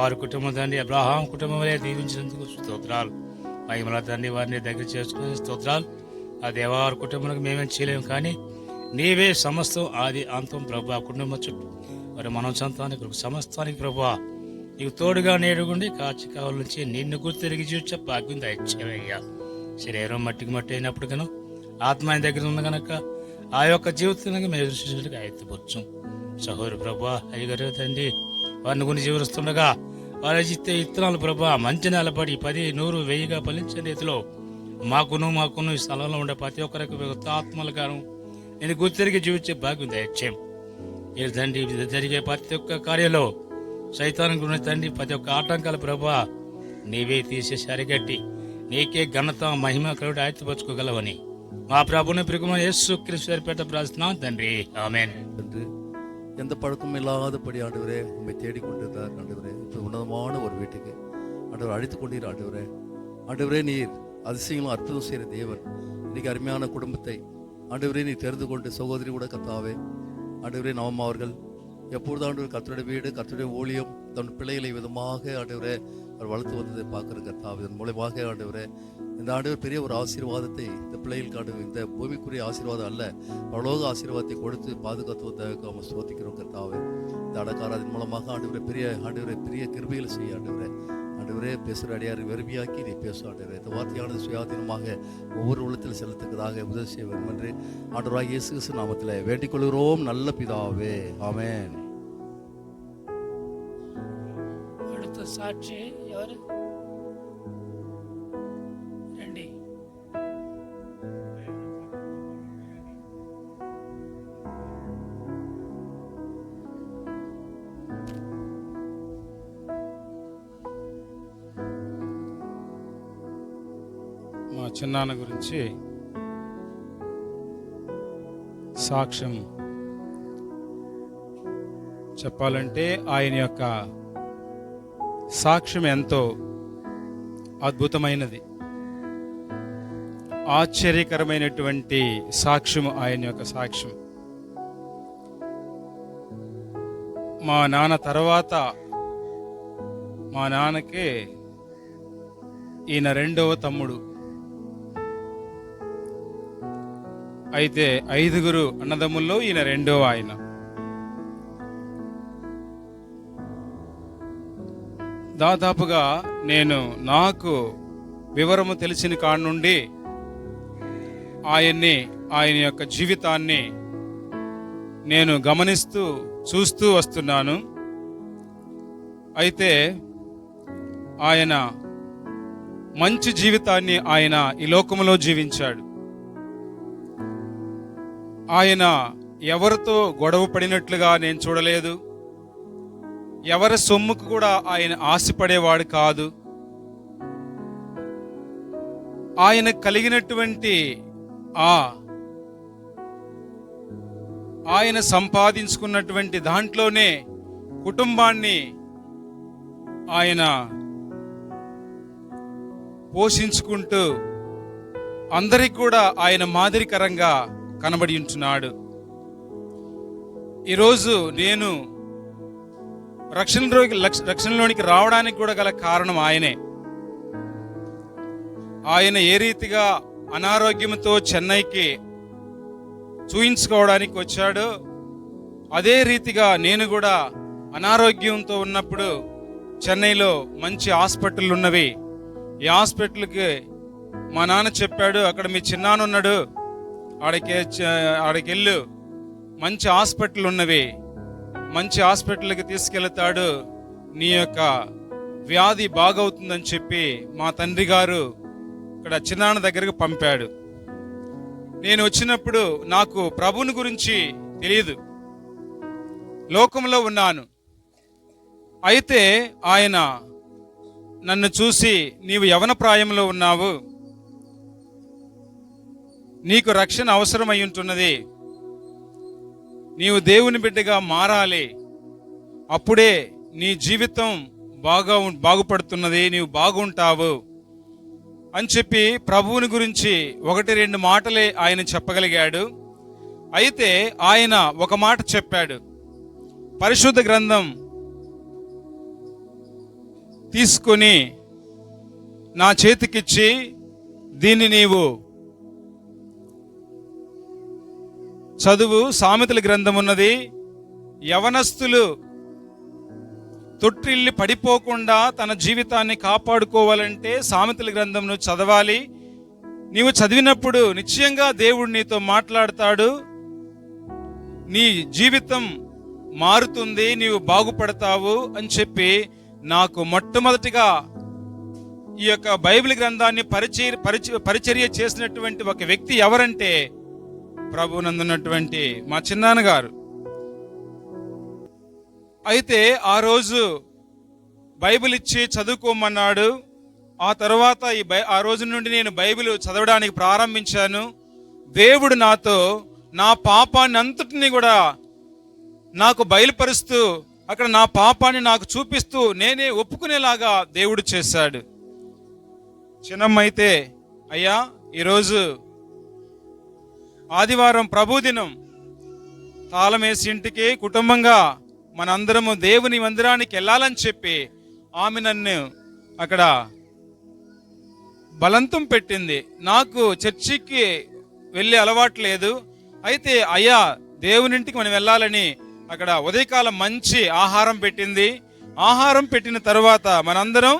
Speaker 7: వారి కుటుంబం తండ్రి అబ్రహాం కుటుంబం వలె దీవించినందుకు స్తోత్రాలు. మహిమల తండ్రి వారిని దగ్గర చేసుకునే స్తోత్రాలు. ఆ దేవారి కుటుంబానికి మేమేం చేయలేము, కానీ నీవే సమస్తం ఆది అంతం ప్రభు. ఆ కుటుంబం చుట్టూ వారి మనం సంతానికి సమస్తానికి ప్రభు నీకు తోడుగా నేడుగుండి కాచి కావాల నుంచి నిన్ను గుర్తిరిగి చూచే భాగ్యం దయచేవయ్యా. శరీరం మట్టికి మట్టి అయినప్పుడు కను ఆత్మ ఆయన దగ్గర ఉంది కనుక ఆ యొక్క జీవితానికి మేము దృష్టించడానికి ఆయత్తపరచం. సహోదరు ప్రభు అయ్యగారు తండ్రి వారిని కొన్ని జీవిస్తుండగా వారి ఇచ్చే ఇత్తనాలు ప్రభా మంచి నిలబడి 10, 100, 1000గా ఫలించే రీతిలో మాకును ఈ స్థలంలో ఉండే ప్రతి ఒక్కరికి ఆత్మలుగాను నేను గుర్తిరిగి జీవించే భాగ్యం దయచేయం. ఈ తండ్రి జరిగే ప్రతి ఒక్క కార్యంలో సైతానికి ఉన్న తండ్రి ప్రతి ఒక్క ఆటంకాల ప్రభా నీవే తీసేసి అరిగట్టి నీకే ఘనత మహిమ కలుడు ఆయత్తపరచుకోగలవని మా ప్రభుని பிரிக்குமா యేసు கிறிஸ்துவின் பேட்ட பிரார்த்தனா తండ్రి ஆமென்.
Speaker 11: எந்த பழக்கமும் இல்லாதபடி ஆண்டவரே உண்மை தேடிக்கொண்டிருந்தார் ஆண்டவரே. இப்போ உன்னதமான ஒரு வீட்டுக்கு ஆண்டவர் அழைத்து கொண்டீர் ஆண்டவரே. ஆண்டவரே நீர் அதிசயங்களும் அற்புதம் செய்கிற தேவன். இன்னைக்கு அருமையான குடும்பத்தை ஆண்டவரே நீ தெரிந்து கொண்டு சகோதரி கூட கர்த்தாவே ஆண்டவரே நவம்மா அவர்கள் எப்பொழுது ஆண்டவர் கர்த்தருடைய வீடு கர்த்தருடைய ஊழியம் தன் பிள்ளைகளை விதமாக ஆண்டவரே அவர் வளர்த்து வந்ததை பார்க்குற கர்த்தாவே இதன் மூலமாக ஆண்டவரே இந்த ஆண்டவர் பெரிய ஒரு ஆசீர்வாதத்தை இந்த பிள்ளைகளுக்கு ஆண்டவர் இந்த பூமிக்குரிய ஆசீர்வாதம் அல்ல பரலோக ஆசீர்வாதத்தை கொடுத்து பாதுகாத்து வந்ததுக்கு அவங்க ஸ்தோத்திக்கிறோம் கர்த்தாவே. இந்த அடக்காரத்தின் மூலமாக ஆண்டவரை பெரிய கிருபைகளை செய்ய ஆண்டவரே பேசுகிற அடியாரை வெறுமையாக்கி நீ பேச ஆண்டவரே இந்த வார்த்தையானது சுயாதீனமாக ஒவ்வொரு உள்ளத்தில் செலுத்துக்கிறதாக உதவி செய்ய வேண்டும் என்று ஆண்டவராக இயேசு கிறிஸ்து நாமத்தில் வேண்டிக் கொள்கிறோம் நல்ல பிதாவே ஆமென்.
Speaker 7: அடுத்த சாட்சி யாரு? రండి.
Speaker 2: మా చిన్నాన్న గురించి సాక్ష్యం చెప్పాలంటే ఆయన యొక్క సాక్ష్యం ఎంతో అద్భుతమైనది, ఆశ్చర్యకరమైనటువంటి సాక్ష్యం ఆయన యొక్క సాక్ష్యం. మా నాన్న తర్వాత మా నాన్నకి ఈయన రెండవ తమ్ముడు. అయితే 5 అన్నదమ్ముల్లో ఈయన రెండవ ఆయన. దాదాపుగా నాకు వివరము తెలిసిన కాడి నుండి ఆయన యొక్క జీవితాన్ని నేను గమనిస్తూ చూస్తూ వస్తున్నాను. అయితే ఆయన మంచి జీవితాన్ని ఆయన ఈ లోకములో జీవించాడు. ఆయన ఎవరితో గొడవ పడినట్లుగా నేను చూడలేదు. ఎవరి సొమ్ముకు కూడా ఆయన ఆశపడేవాడు కాదు. ఆయన కలిగినటువంటి ఆయన సంపాదించుకున్నటువంటి దాంట్లోనే కుటుంబాన్ని ఆయన పోషించుకుంటూ అందరికి కూడా ఆయన మాదిరికరంగా కనబడి ఉంటున్నాడు. ఈరోజు నేను రక్షణలోనికి రావడానికి కూడా గల కారణం ఆయనే. ఆయన ఏ రీతిగా అనారోగ్యంతో చెన్నైకి చూయించుకోవడానికి వచ్చాడో అదే రీతిగా నేను కూడా అనారోగ్యంతో ఉన్నప్పుడు చెన్నైలో మంచి హాస్పిటల్ ఉన్నవి. ఈ హాస్పిటల్కి మా నాన్న చెప్పాడు, అక్కడ మీ చిన్నాన్న ఉన్నాడు, ఆడికి వెళ్ళు, మంచి హాస్పిటల్ ఉన్నవి, మంచి హాస్పిటల్కి తీసుకెళ్తాడు, నీ యొక్క వ్యాధి బాగవుతుందని చెప్పి మా తండ్రి గారు ఇక్కడ చిన్నాన్న దగ్గరకు పంపాడు. నేను వచ్చినప్పుడు నాకు ప్రభువుని గురించి తెలియదు, లోకంలో ఉన్నాను. అయితే ఆయన నన్ను చూసి, నీవు యవన ప్రాయంలో ఉన్నావు, నీకు రక్షణ అవసరమై ఉంటున్నది, నీవు దేవుని బిడ్డగా మారాలి, అప్పుడే నీ జీవితం బాగుపడుతున్నది, నీవు బాగుంటావు అని చెప్పి ప్రభువుని గురించి 1-2 మాటలే ఆయన చెప్పగలిగాడు. అయితే ఆయన ఒక మాట చెప్పాడు, పరిశుద్ధ గ్రంథం తీసుకొని నా చేతికిచ్చి, దీన్ని నీవు చదువు, సామెతల గ్రంథం ఉన్నది, యవనస్తులు తొట్టిల్లి పడిపోకుండా తన జీవితాన్ని కాపాడుకోవాలంటే సామెతల గ్రంథంను చదవాలి. నీవు చదివినప్పుడు నిశ్చయంగా దేవుడు నీతో మాట్లాడతాడు, నీ జీవితం మారుతుంది, నీవు బాగుపడతావు అని చెప్పి నాకు మొట్టమొదటిగా ఈ యొక్క బైబిల్ గ్రంథాన్ని పరిచర్య చేసినటువంటి ఒక వ్యక్తి ఎవరంటే ప్రభువునందున్నటువంటి మా చిన్నాన్నగారు. అయితే ఆ రోజు బైబిల్ ఇచ్చి చదువుకోమన్నాడు. ఆ తర్వాత ఆ రోజు నుండి నేను బైబిల్ చదవడానికి ప్రారంభించాను. దేవుడు నాతో నా పాపాన్ని అంతటిని కూడా నాకు బయలుపరుస్తూ, అక్కడ నా పాపాన్ని నాకు చూపిస్తూ నేనే ఒప్పుకునేలాగా దేవుడు చేశాడు. చిన్నమ్మైతే, అయ్యా ఈరోజు
Speaker 12: ఆదివారం ప్రభుదినం తాళమేసి ఇంటికి కుటుంబంగా మనందరము దేవుని మందిరానికి వెళ్ళాలని చెప్పి ఆమె నన్ను అక్కడ బలంతం పెట్టింది. నాకు చర్చికి వెళ్ళే అలవాటు లేదు. అయితే అయ్యా దేవునింటికి మనం వెళ్ళాలని అక్కడ ఉదయకాలం మంచి ఆహారం పెట్టింది. ఆహారం పెట్టిన తర్వాత మనందరం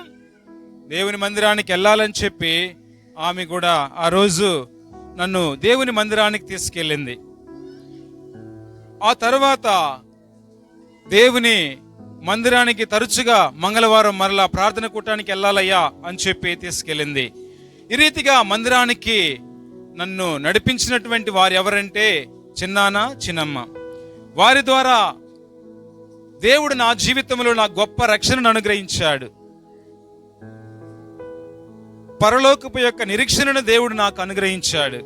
Speaker 12: దేవుని మందిరానికి వెళ్ళాలని చెప్పి ఆమె కూడా ఆ రోజు నన్ను దేవుని మందిరానికి తీసుకెళ్ళింది. ఆ తర్వాత దేవుని మందిరానికి తరచుగా మంగళవారం మరలా ప్రార్థన కూటానికి వెళ్ళాలయ్యా అని చెప్పి తీసుకెళ్ళింది. ఈ రీతిగా మందిరానికి నన్ను నడిపించినటువంటి వారు ఎవరంటే చిన్నాన్న, చిన్నమ్మ. వారి ద్వారా దేవుడు నా జీవితంలో నా గొప్ప రక్షణను అనుగ్రహించాడు. పరలోకపు యొక్క నిరీక్షణను దేవుడు నాకు అనుగ్రహించాడు.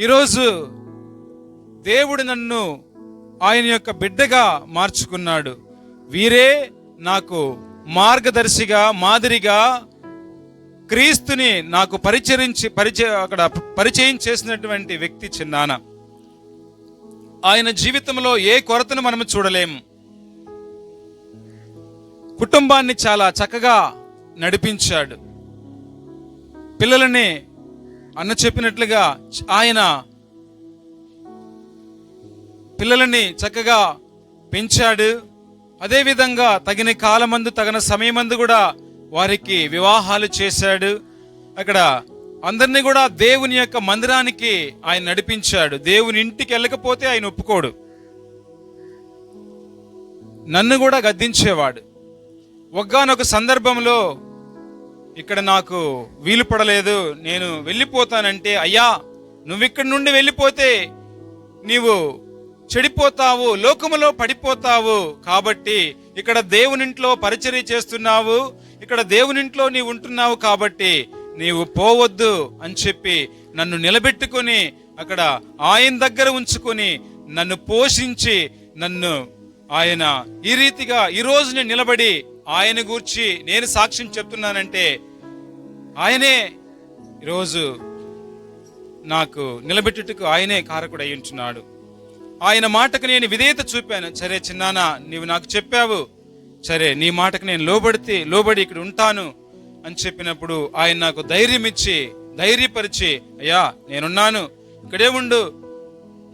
Speaker 12: ఈరోజు దేవుడు నన్ను ఆయన యొక్క బిడ్డగా మార్చుకున్నాడు. వీరే నాకు మార్గదర్శిగా, మాదిరిగా క్రీస్తుని నాకు పరిచయం చేసినటువంటి వ్యక్తి చిన్నాన్న. ఆయన జీవితంలో ఏ కొరతను మనము చూడలేము. కుటుంబాన్ని చాలా చక్కగా నడిపించాడు. పిల్లలని అన్న చెప్పినట్లుగా ఆయన పిల్లలని చక్కగా పెంచాడు. అదేవిధంగా తగిన కాలమందు, తగిన సమయమందు కూడా వారికి వివాహాలు చేశాడు. అక్కడ అందరినీ కూడా దేవుని యొక్క మందిరానికి ఆయన నడిపించాడు. దేవుని ఇంటికి వెళ్ళకపోతే ఆయన ఒప్పుకోడు. నన్ను కూడా గద్దించేవాడు. ఒక్కానొక సందర్భంలో ఇక్కడ నాకు వీలు పడలేదు, నేను వెళ్ళిపోతానంటే, అయ్యా నువ్విక్కడి నుండి వెళ్ళిపోతే నీవు చెడిపోతావు, లోకములో పడిపోతావు. కాబట్టి ఇక్కడ దేవునింట్లో పరిచర్య చేస్తున్నావు, ఇక్కడ దేవునింట్లో నీవు ఉంటున్నావు, కాబట్టి నీవు పోవద్దు అని చెప్పి నన్ను నిలబెట్టుకొని అక్కడ ఆయన దగ్గర ఉంచుకొని నన్ను పోషించి నన్ను ఆయన ఈ రీతిగా ఈరోజు నేను నిలబడి ఆయన గూర్చి నేను సాక్ష్యం చెప్తున్నానంటే ఆయనే ఈరోజు నాకు నిలబెట్టుటకు ఆయనే కారకుడు అయి ఉంటున్నాడు. ఆయన మాటకు నేను విధేయత చూపాను. సరే చిన్నాన్న, నీవు నాకు చెప్పావు, సరే నీ మాటకు నేను లోబడి ఇక్కడ ఉంటాను అని చెప్పినప్పుడు ఆయన నాకు ధైర్యం ఇచ్చి, ధైర్యపరిచి, అయ్యా నేనున్నాను, ఇక్కడే ఉండు,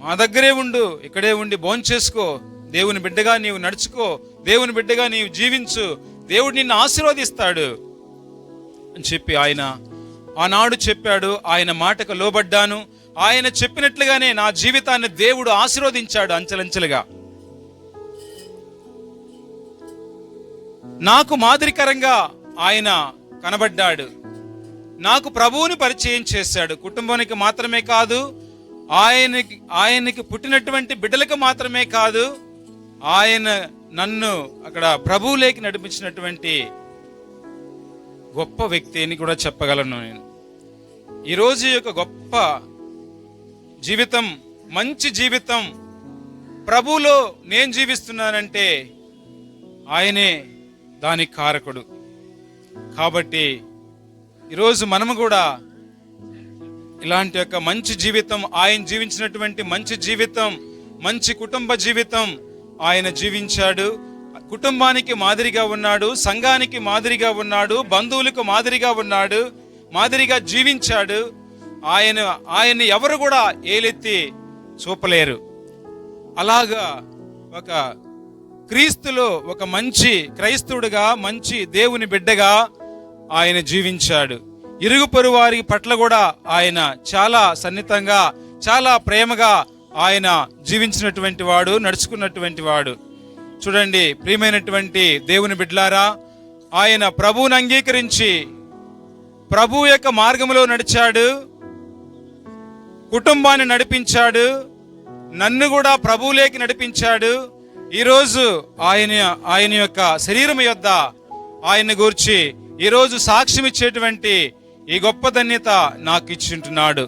Speaker 12: మా దగ్గరే ఉండు, ఇక్కడే ఉండి భోంచేసుకో, దేవుని బిడ్డగా నీవు నడుచుకో, దేవుని బిడ్డగా నీవు జీవించు, దేవుడు నిన్ను ఆశీర్వదిస్తాడు అని చెప్పి ఆయన ఆనాడు చెప్పాడు. ఆయన మాటకు లోబడ్డాను. ఆయన చెప్పినట్లుగానే నా జీవితాన్ని దేవుడు ఆశీర్వదించాడు అంచెలంచెలుగా. నాకు మాదిరికరంగా ఆయన కనబడ్డాడు. నాకు ప్రభువుని పరిచయం చేశాడు. కుటుంబానికి మాత్రమే కాదు, ఆయనకి పుట్టినటువంటి బిడ్డలకు మాత్రమే కాదు, ఆయన నన్ను అక్కడ ప్రభువులోకి నడిపించినటువంటి గొప్ప వ్యక్తి అని కూడా చెప్పగలను. నేను ఈరోజు యొక్క గొప్ప జీవితం, మంచి జీవితం ప్రభువులో నేను జీవిస్తున్నానంటే ఆయనే దానికి కారకుడు. కాబట్టి ఈరోజు మనము కూడా ఇలాంటి యొక్క మంచి జీవితం, ఆయన జీవించినటువంటి మంచి జీవితం, మంచి కుటుంబ జీవితం ఆయన జీవించాడు. కుటుంబానికి మాదిరిగా ఉన్నాడు, సంఘానికి మాదిరిగా ఉన్నాడు, బంధువులకు మాదిరిగా ఉన్నాడు, మాదిరిగా జీవించాడు. ఆయన ఎవరు కూడా ఏలెత్తి చూపలేరు. అలాగా ఒక క్రీస్తులో ఒక మంచి క్రైస్తవుడిగా, మంచి దేవుని బిడ్డగా ఆయన జీవించాడు. ఇరుగు పొరుగు వారి పట్ల కూడా ఆయన చాలా సన్నిహితంగా, చాలా ప్రేమగా ఆయన జీవించినటువంటి వాడు, నడుచుకున్నటువంటి వాడు. చూడండి ప్రియమైనటువంటి దేవుని బిడ్డలారా, ఆయన ప్రభువుని అంగీకరించి ప్రభు యొక్క మార్గంలో నడిచాడు, కుటుంబాన్ని నడిపించాడు, నన్ను కూడా ప్రభువులోకి నడిపించాడు. ఈరోజు ఆయన యొక్క శరీరం యొద్ద ఆయన గూర్చి ఈరోజు సాక్ష్యం ఇచ్చేటువంటి ఈ గొప్ప ధన్యత నాకు ఇచ్చింటున్నాడు.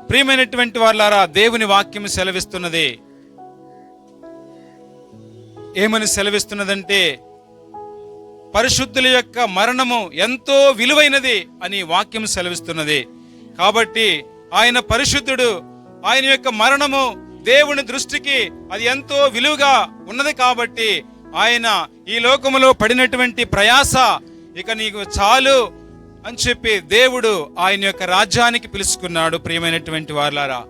Speaker 12: ప్రియమైనటువంటి వారులారా, దేవుని వాక్యం సెలవిస్తున్నది. ఏమని సెలవిస్తున్నదంటే, పరిశుద్ధుల యొక్క మరణము ఎంతో విలువైనది అని వాక్యం సెలవిస్తున్నది. కాబట్టి ఆయన పరిశుద్ధుడు. ఆయన యొక్క మరణము దేవుని దృష్టికి అది ఎంతో విలువగా ఉన్నది కాబట్టి ఆయన ఈ లోకములో పడినటువంటి ప్రయాస ఇక నీకు చాలు అని చెప్పి దేవుడు ఆయన యొక్క రాజ్యానికి పిలుచుకున్నాడు. ప్రియమైనటువంటి వారలారా,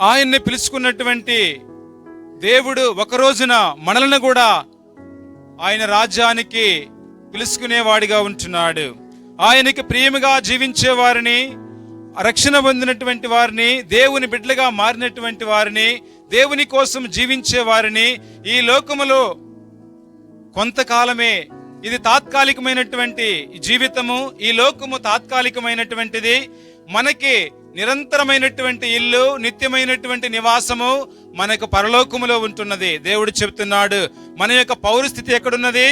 Speaker 12: ఆయన్ని పిలుచుకున్నటువంటి దేవుడు ఒక రోజున మనలను కూడా ఆయన రాజ్యానికి పిలుచుకునేవాడిగా ఉంటున్నాడు. ఆయనకి ప్రియముగా జీవించే వారిని, రక్షణ పొందినటువంటి వారిని, దేవుని బిడ్డలుగా మారినటువంటి వారిని, దేవుని కోసం జీవించే వారిని ఈ లోకములో కొంతకాలమే, ఇది తాత్కాలికమైనటువంటి జీవితము, ఈ లోకము తాత్కాలికమైనటువంటిది. మనకి నిరంతరమైనటువంటి ఇల్లు, నిత్యమైనటువంటి నివాసము మనకు పరలోకములో ఉంటున్నది. దేవుడు చెప్తున్నాడు, మన యొక్క పౌరస్థితి ఎక్కడున్నది?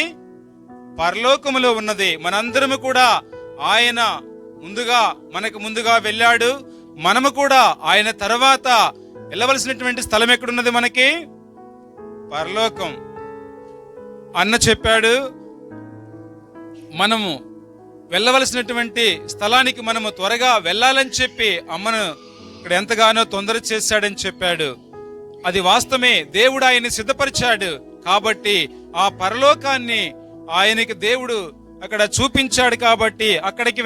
Speaker 12: పరలోకములో ఉన్నది. మనందరము కూడా ఆయన మనకు ముందుగా వెళ్ళాడు. మనము కూడా ఆయన తర్వాత వెళ్ళవలసినటువంటి స్థలం ఎక్కడున్నది? మనకి పరలోకం. అన్న చెప్పాడు, మనము వెళ్ళవలసినటువంటి స్థలానికి మనము త్వరగా వెళ్ళాలని చెప్పి అమ్మను ఇక్కడ ఎంతగానో తొందర చేశాడని చెప్పాడు. అది వాస్తవమే. దేవుడు ఆయన్ని సిద్ధపరిచాడు కాబట్టి ఆ పరలోకాన్ని ఆయనకి దేవుడు అక్కడ చూపించాడు కాబట్టి అక్కడికి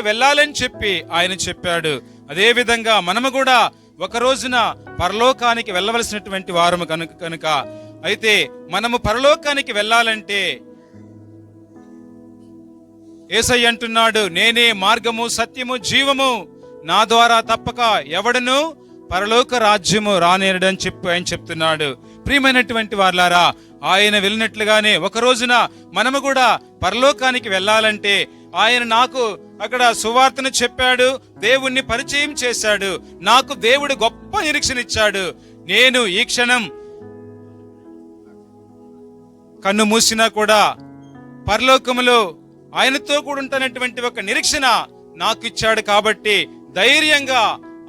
Speaker 12: వెళ్ళాలని చెప్పి ఆయన చెప్పాడు. అదే విధంగా మనము కూడా ఒక రోజున పరలోకానికి వెళ్ళవలసినటువంటి వారము కనుక అయితే మనము పరలోకానికి వెళ్ళాలంటే యేసయ్య అంటున్నాడు, నేనే మార్గము, సత్యము, జీవము, నా ద్వారా తప్పక ఎవడను పరలోక రాజ్యము రానేరడని చెప్పి ఆయన చెప్తున్నాడు. ప్రియమైనటువంటి వారలారా, ఆయన వెళ్ళినట్లుగానే ఒక రోజున మనము కూడా పరలోకానికి వెళ్ళాలంటే ఆయన నాకు అక్కడ సువార్తను చెప్పాడు, దేవుణ్ణి పరిచయం చేశాడు, నాకు దేవుడు గొప్ప నిరీక్షణ ఇచ్చాడు. నేను ఈ క్షణం కన్ను మూసినా కూడా పరలోకములో ఆయనతో కూడా ఉంటున్నటువంటి ఒక నిరీక్షణ నాకు ఇచ్చాడు కాబట్టి ధైర్యంగా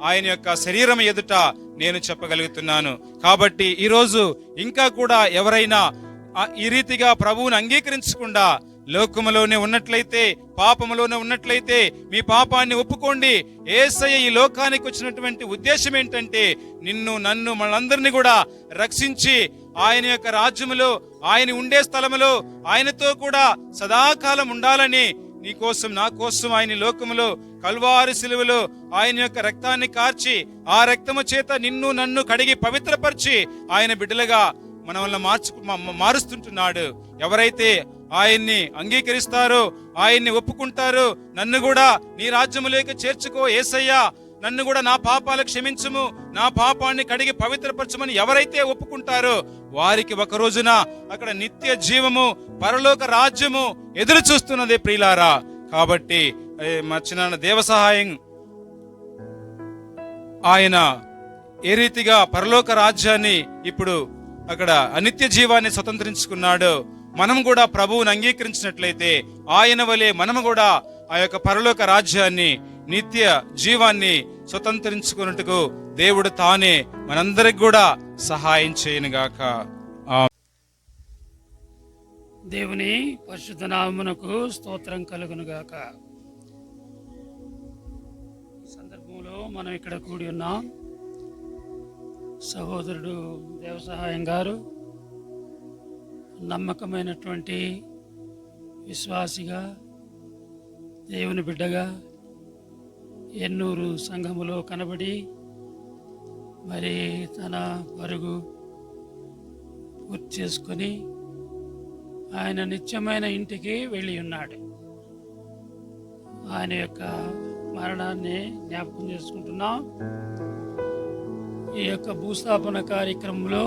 Speaker 12: ఆయన యొక్క శరీరం ఎదుట నేను చెప్పగలుగుతున్నాను. కాబట్టి ఈరోజు ఇంకా కూడా ఎవరైనా ఈ రీతిగా ప్రభువుని అంగీకరించకుండా లోకములోనే ఉన్నట్లయితే, పాపములోనే ఉన్నట్లయితే మీ పాపాన్ని ఒప్పుకోండి. యేసయ్య ఈ లోకానికి వచ్చినటువంటి ఉద్దేశం ఏంటంటే నిన్ను, నన్ను, మనందరినీ కూడా రక్షించి ఆయన యొక్క రాజ్యములో, ఆయన ఉండే స్థలములో ఆయనతో కూడా సదాకాలం ఉండాలని నీ కోసం, నా కోసం ఆయన లోకములో కల్వారి సిలువలో ఆయన యొక్క రక్తాన్ని కార్చి ఆ రక్తము చేత నిన్ను, నన్ను కడిగి పవిత్రపరిచి ఆయన బిడ్డలుగా మనల్ని మారుస్తుంటున్నాడు. ఎవరైతే ఆయన్ని అంగీకరిస్తారో, ఆయన్ని ఒప్పుకుంటారో, నన్ను కూడా నీ రాజ్యములోకి చేర్చుకో యేసయ్యా, నన్ను కూడా నా పాపాలు క్షమించుము, నా పాపాన్ని కడిగి పవిత్రపరచమని ఎవరైతే ఒప్పుకుంటారో వారికి ఒక రోజున అక్కడ నిత్య జీవము, పరలోక రాజ్యము ఎదురు చూస్తున్నది ప్రియులారా. కాబట్టి మా చిన్న దేవ సహాయం ఆయన ఏ రీతిగా పరలోక రాజ్యాన్ని ఇప్పుడు అక్కడ అనిత్య జీవాన్ని స్వతంత్రించుకున్నాడో మనం కూడా ప్రభువుని అంగీకరించినట్లయితే ఆయన వలె మనము కూడా ఆ యొక్క పరలోక రాజ్యాన్ని, నిత్య జీవాన్ని స్వతంత్రించుకున్నట్టుకు దేవుడు తానే మనందరికి కూడా సహాయం చేయనుగాక.
Speaker 13: దేవుని పరిశుద్ధ నామమునకు స్తోత్రం కలుగునుగాక. ఈ సందర్భంలో మనం ఇక్కడ కూడి ఉన్నాం. సహోదరుడు దేవ సహాయం గారు నమ్మకమైనటువంటి విశ్వాసిగా, దేవుని బిడ్డగా ఎన్నూరు సంఘములో కనబడి మరి తన పరుగు పూర్తి చేసుకొని ఆయన నిత్యమైన ఇంటికి వెళ్ళి ఉన్నాడు. ఆయన యొక్క మరణాన్ని జ్ఞాపకం చేసుకుంటున్నాం. ఈ యొక్క భూస్థాపన కార్యక్రమంలో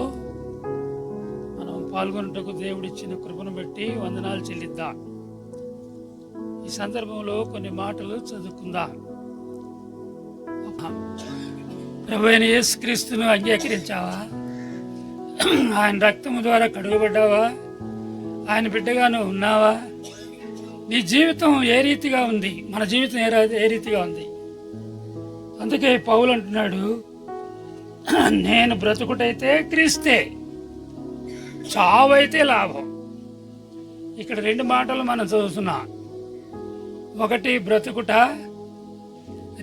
Speaker 13: మనం పాల్గొన్నటకు దేవుడిచ్చిన కృపను బట్టి వందనాలు చెల్లిద్దాం. ఈ సందర్భంలో కొన్ని మాటలు చదువుకుందాం. ప్రభువైన యేసుక్రీస్తును అంగీకరించావా? ఆయన రక్తము ద్వారా కడుగబడ్డావా? ఆయన బిడ్డగాను ఉన్నావా? నీ జీవితం ఏ రీతిగా ఉంది? మన జీవితం ఏ రీతిగా ఉంది? అందుకే పౌలు అంటున్నాడు, నేను బ్రతుకుటైతే క్రీస్తే, చావైతే లాభం. ఇక్కడ రెండు మాటలు మనం చదువుతున్నాం. ఒకటి బ్రతుకుట,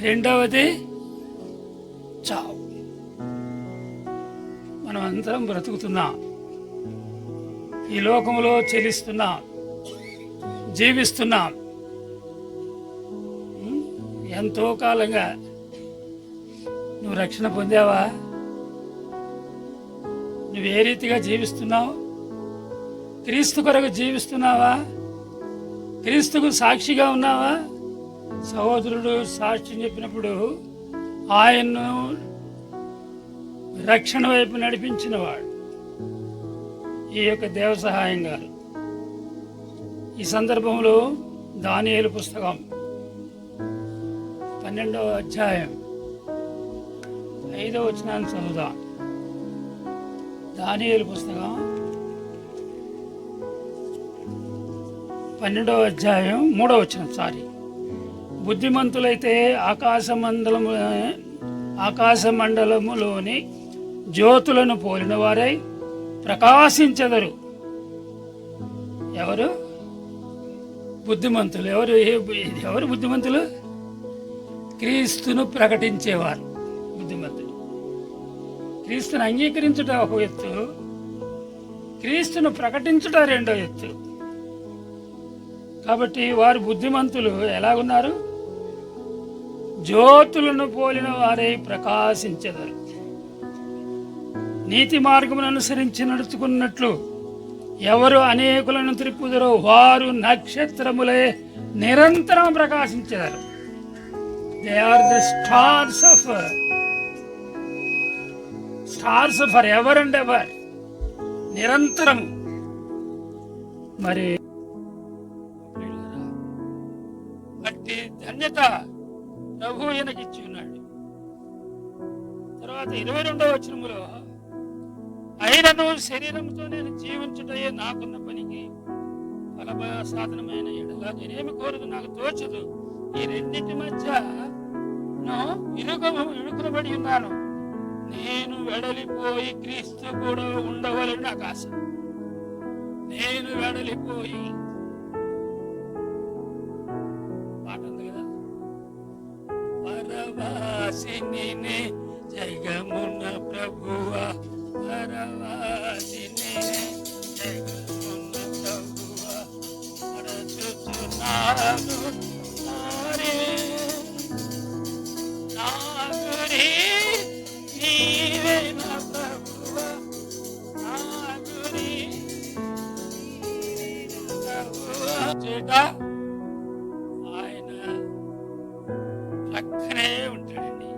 Speaker 13: రెండవది చావు. మనం అందరం బ్రతుకుతున్నాం, ఈ లోకంలో చెలిస్తున్నాం, జీవిస్తున్నాం. ఎంతో కాలంగా నువ్వు రక్షణ పొందావా? నువ్వు ఏ రీతిగా జీవిస్తున్నావు? క్రీస్తు కొరకు జీవిస్తున్నావా? క్రీస్తుకు సాక్షిగా ఉన్నావా? సహోదరుడు సాక్ష్యం చెప్పినప్పుడు ఆయన్ను రక్షణ వైపు నడిపించినవాడు ఈ యొక్క దేవ సహాయం గారు. ఈ సందర్భంలో దానియేలు పుస్తకం 12వ అధ్యాయం 5వ వచనాన్ని చదువుదాం. దానియేలు పుస్తకం 12వ అధ్యాయం 3వ వచనం. బుద్ధిమంతులైతే ఆకాశ మండలములోని జ్యోతులను పోలిన వారై ప్రకాశించెదరు. ఎవరు బుద్ధిమంతులు? ఎవరు బుద్ధిమంతులు? క్రీస్తును ప్రకటించేవారు బుద్ధిమంతులు. క్రీస్తును అంగీకరించుట ఒక ఎత్తు, క్రీస్తును ప్రకటించుట రెండో ఎత్తు. కాబట్టి వారు బుద్ధిమంతులు ఎలాగున్నారు? జ్యోతులను పోలిన వారై ప్రకాశించెదరు. నీతి మార్గమును అనుసరించి నడుచుకున్నట్లు ఎవరు అనేకులను త్రిప్పుదరో వారు నక్షత్రములే నిరంతరం ప్రకాశించెదరు. They are the stars for ever and ever, నిరంతరం. మరి అట్టి ధన్యత ప్రభు ఈయనకిచ్చి ఉన్నాడు. తర్వాత 22వ వచనములో, అయినను శరీరంతో నేను జీవించుటయే నాకున్న పనికి ఫలసాధనమైన ఎడల నేనేమి కోరదు నాకు తోచదు. ఈ రెండింటి మధ్య ఇరుకునబడి ఉన్నాను. నేను వెడలిపోయి క్రీస్తు కూడా ఉండవలని నాకు ఆశ. నేను వెడలిపోయి పాట ఉంది కదా, పరవాసిని జగమున్న ప్రభువా, పరవాసిని జగమున్న ప్రభువా, పరచుచున్నాను నాగురి నీవే నా ప్రభువా, నాగురి ప్రభువా చేట ఆయన పక్కనే ఉంటాడండి.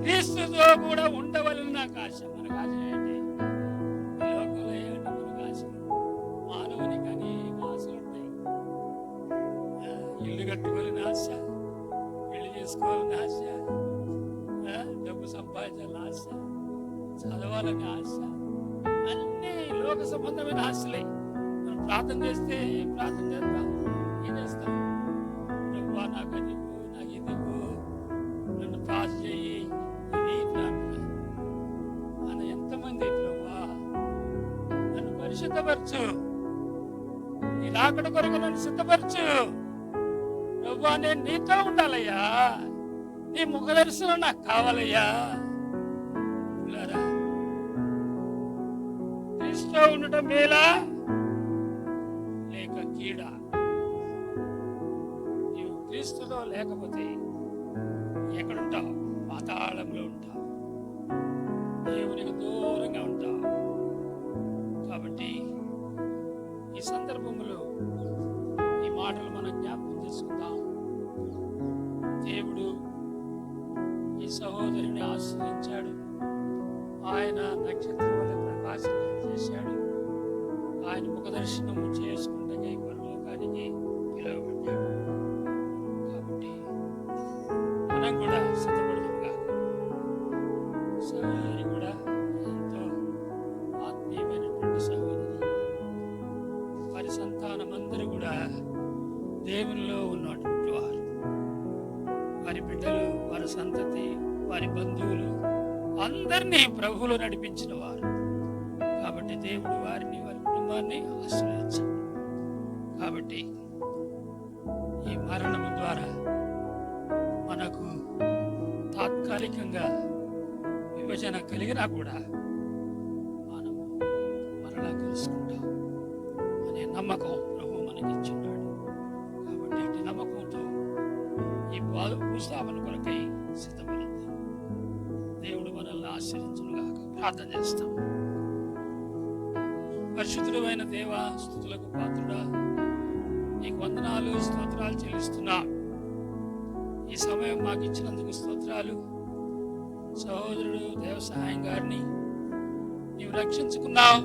Speaker 13: క్రీస్తుతో కూడా ఉండవలని నాకు ఆశ. మనకు ఆశ ఏంటి? ఈ లోకంలో ఏమిటి మనకు ఆశ? మానవునికి అనేక ఆశలు ఉంటాయి. ఇల్లు కట్టుకోవాలని ఆశ, పెళ్లి చేసుకోవాలని ఆశ, డబ్బు సంపాదించాలని ఆశ, చదవాలని ఆశ, అన్నీ లోక సంబంధమైన ఆశలే. మనం ప్రార్థన చేస్తే ప్రార్థన చేస్తాం, ఏం చేస్తాం? ప్రభువా నాకు అది ఇవ్వు, నాకు ఇది ఇవ్వు, నన్ను పాస్ చేయి, ఇది ప్రార్థన అని ఎంతమంది. ప్రభువా నన్ను పరిశుద్ధపరచు, నీ రాకడ కొరకు నన్ను సిద్ధపరచు. ప్రభువా నేను నీతో ఉండాలయ్యా, నీ ముఖ దర్శనం నాకు కావాలయ్యా. క్రీస్తుతో ఉండటం మేలా లేక కీడా? నీవు క్రీస్తుతో లేకపోతే ఎక్కడుంటావు? పాతాళంలో ఉంటావు, దేవునికి దూరంగా ఉంటావు. కాబట్టి ఈ సందర్భంలో ఈ మాటలు మనం జ్ఞాపకం చేసుకుందాం. దేవుడు ఈ సహోదరిని ఆశ్రయించాడు, ఆయన నక్షత్రం వల్ల ప్రకాశం చేశాడు, ఆయన ముఖదర్శనం చేసుకుంటే పరలోకానికి పిలువబడ్డాడు. కాబట్టి మనం కూడా సిద్ధపడదుగా. సహోదరి కూడా ఎంతో ఆత్మీయమైనటువంటి సహోదరి. వారి సంతానమందరూ కూడా దేవునిలో ఉన్నటువంటి వారు. వారి బిడ్డలు, వారి సంతతి, వారి బంధువులు అందరినీ ప్రభువులో నడిపించిన వారు. కాబట్టి దేవుడు వారిని, వారి కుటుంబాన్ని ఆశ్రయించాడు. కాబట్టి ఈ మరణం ద్వారా మనకు తాత్కాలికంగా విభజన కలిగినా కూడా మనము మరలా కలుసుకుంటాం అనే నమ్మకం ప్రభు మనకి ఇచ్చున్నాడు. కాబట్టి అట్టి నమ్మకంతో ఈ భూస్థాపన కొరకై సిద్ధపడతాం. దేవుడు మనల్ని ఆశ్రయించునుగాక. ప్రార్థన చేస్తాం. పరిశుద్ధుడు అయిన దేవ, స్తుతులకు పాత్రుడా, నీకు వందనాలు స్తోత్రాలు చెల్లిస్తున్నా. ఈ సమయం మాకు ఇచ్చినందుకు స్తోత్రాలు. సహోదరుడు దేవసహాయం గారిని నీవు రక్షించుకున్నావు,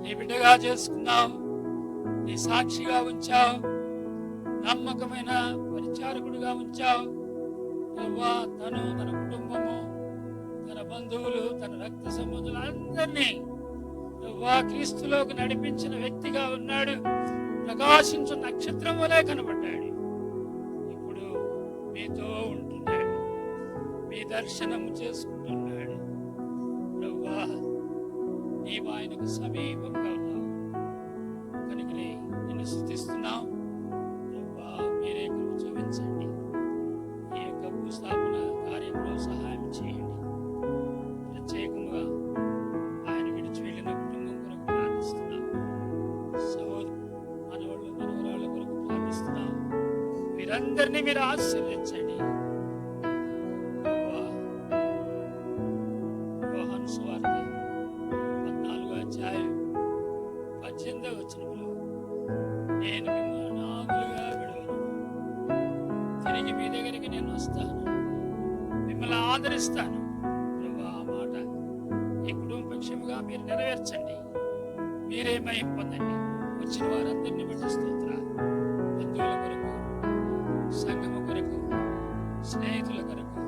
Speaker 13: నీ బిడ్డగా చేసుకున్నావు, నీ సాక్షిగా ఉంచావు, నమ్మకమైన పరిచారకుడిగా ఉంచావు. తను, తన కుటుంబము, తన బంధువులు, తన రక్త సంబంధులు అందరినీ క్రీస్తులోకి నడిపించిన వ్యక్తిగా ఉన్నాడు. ప్రకాశించు నక్షత్రం వలె కనబడ్డాడు. ఇప్పుడు మీతో ఉంటున్నాడు, మీ దర్శనము చేసుకుంటున్నాడు. ప్రభువా, నీవు ఆయనకు సమీపంగా ఉన్నావు కనుకనే నిన్ను స్తుతిస్తున్నాం. ప్రభువా, మీరే కృప చూపించండి. ఈ యొక్క భూస్థాపన కార్యంలో సహాయం చేయండి. ప్రత్యేకంగా ఆయన విడిచి వెళ్ళిన కుటుంబం కొరకు ప్రార్థిస్తున్నాం. సహోదరు మనవాళ్ళు మనవరాళ్ళ కొరకు ప్రార్థిస్తున్నాం. వీరందరినీ మీరు ఆశీర్వదించండి. యోహాను సువార్త 14వ అధ్యాయం 18వ వచనంలో, నేను మిమ్మల్ని నాగులుగా విడవను, తిరిగి మీ దగ్గరికి నేను వస్తాను, మిమ్మల్ని ఆదరిస్తాను. ప్రభువా, ఆ మాట ఈ కుటుంబ పక్షముగా మీరు నెరవేర్చండి. మీరే మహిమ పొందండి. వచ్చిన వారందరినీ బట్టి స్తోత్ర. బంధువుల కొరకు, సంఘము కొరకు, స్నేహితుల కొరకు,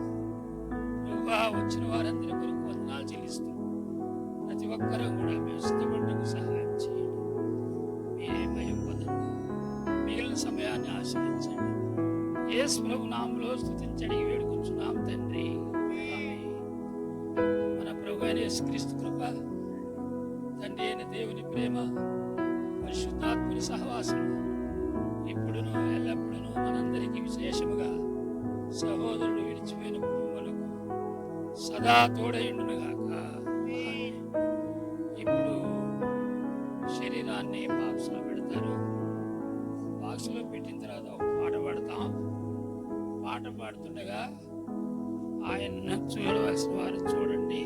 Speaker 13: ప్రభువా, వచ్చిన వారందరి కొరకు వందనాలు చెల్లిస్తూ ప్రతి ఒక్కరూ కూడా మేము సిద్ధపడటకు సహాయం చేయండి. మీరే మహిమ పొందండి. మిగిలిన సమయాన్ని ఆశీర్వదించండి. యేసు ప్రభు నామములో స్తుతించడి వేడుకొంచున్నాం తండ్రి. ఆమేన్. మన ప్రభు అయిన యేసుక్రీస్తు కృప, తండ్రి అయిన దేవుని ప్రేమ, పరిశుద్ధాత్మని సహవాసం ఇప్పుడును ఎల్లప్పుడూ మనందరికీ విశేషముగా సహోదరుడు విడిచిపోయిన కుటుంబాలకు సదా తోడయుండునుగాక. ఇప్పుడు శరీరాన్ని బాక్సులో పెడతారు. బాక్సులో పెట్టిన తర్వాత ఒక పాట పాడతాం. పాట పాడుతుండగా ఆయన్ను చూడవలసిన వారు చూడండి,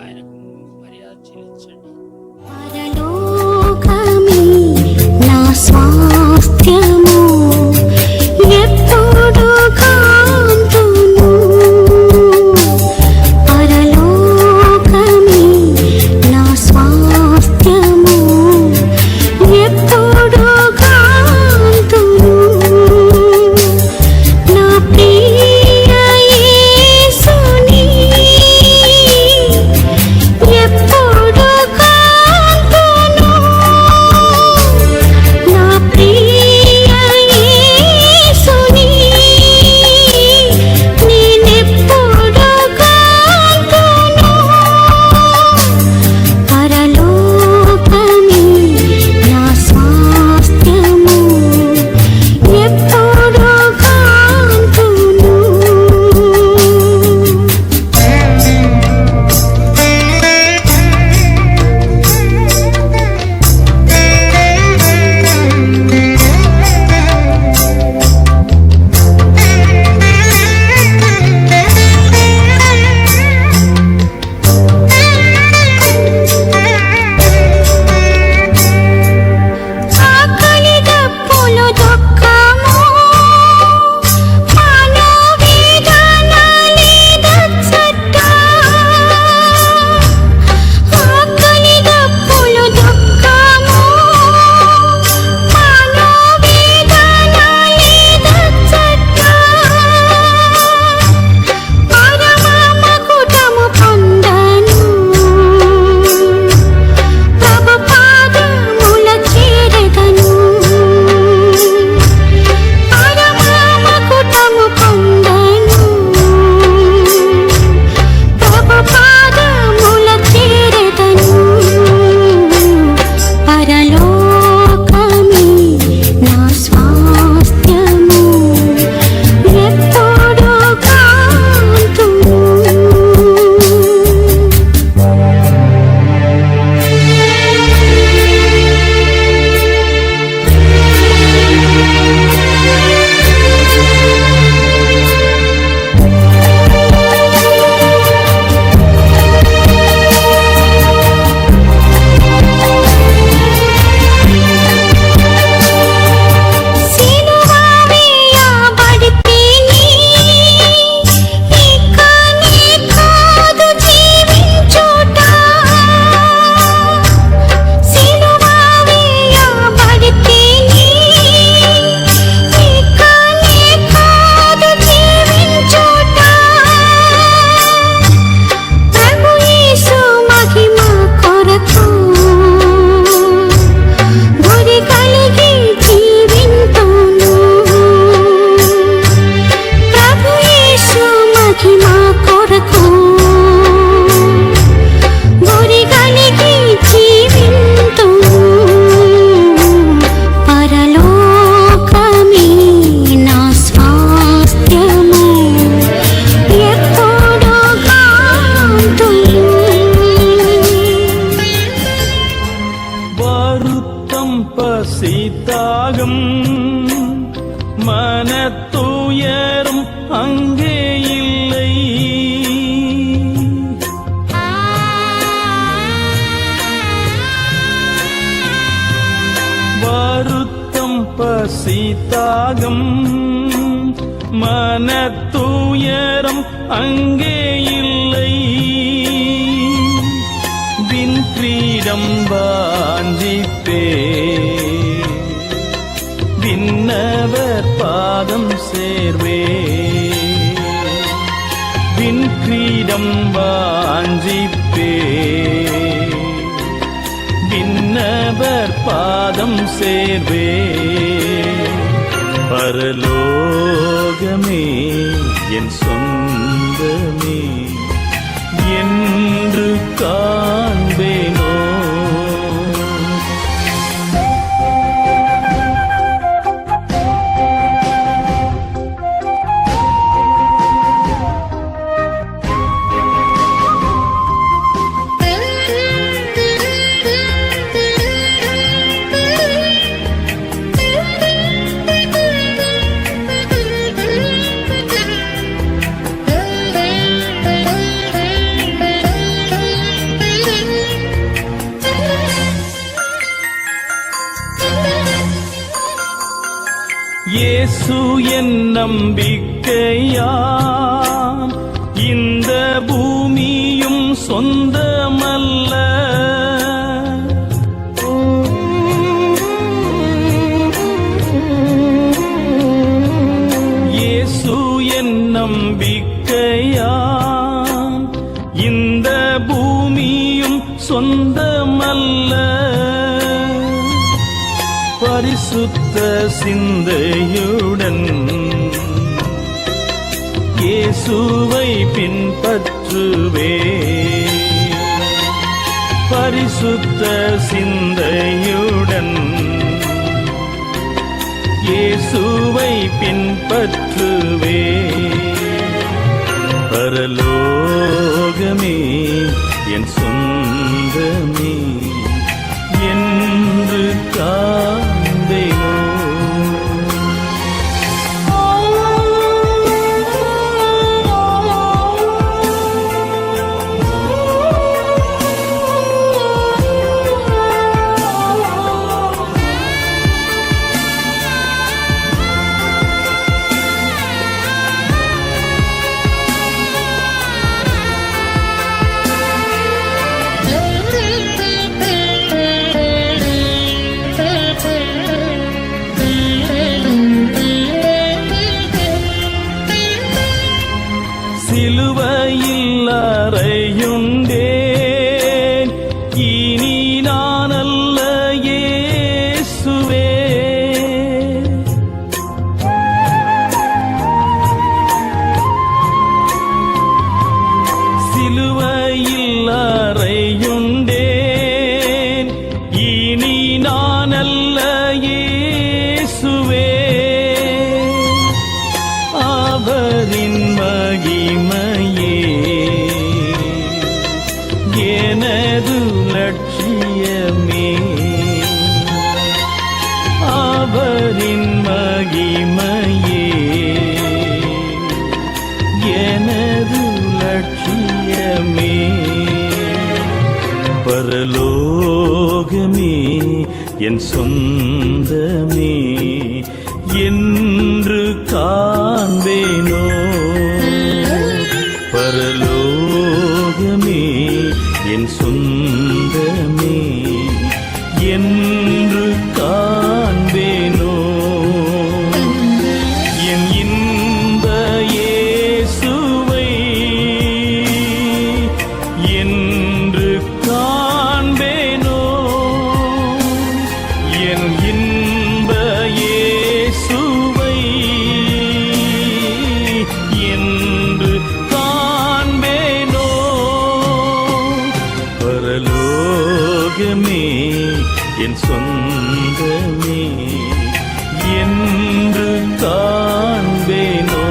Speaker 13: ఆయనకు మర్యాద చెల్లించండి.
Speaker 14: పరలోకమే నా స్వాస్థ్యము, ఎప్పుడు కాంతును. పరలోకమే నా స్వాస్థ్యము, ఎప్పుడు కాంతును. నా ప్రియ యేసుని ఎప్పుడు కాంతును.
Speaker 3: துயரம் அங்கே இல்லை. வருத்தம் பசி தாகம் மனத்துயரம் அங்கே இல்லை. வின் கிரீடம் வாஞ்சிப்பே விண்ணவர் பாதம் சேர்வே. வின் கிரீடம் வாஞ்சிப்பே விண்ணவர் பாதம் சேர்வே. பரலோகமே என் சொந்தமே என்று காண்பேனோ. இயேசு என் நம்பிக்கையாம், இந்த பூமியும் சொந்தமல்ல. இயேசு என் நம்பிக்கையாம், இந்த பூமியும் சொந்தமல்ல. பரிசுத்த சிந்தையுடன் இயேசுவை பின்பற்றுவே. பரிசுத்த சிந்தையுடன் இயேசுவை பின்பற்றுவே. பரலோகமே என் சொந்தமே என்று காண்பேனோ. சிலுவையில் அறையுண்டேன், இனி நான் அல்ல இயேசுவே. சிலுவையில் அறையுண்டேன், இனி நான் அல்ல இயேசுவே. அவரின் மகிமையே எனது லட்சியமே. அவரின் மகிமையே எனது லட்சியமே. பரலோகமே என் சொந்தமே என்று காண்பேனோ. பரலோகமே என் சொந்தமே என்று காண்பேனோ. என் இன்ப இயேசுவை என்று காண்பேனோ. என் இன்ப இயேசுவை என்று காண்பேனோ. பரலோகமே என் சொந்தமே என்று காண்பேனோ.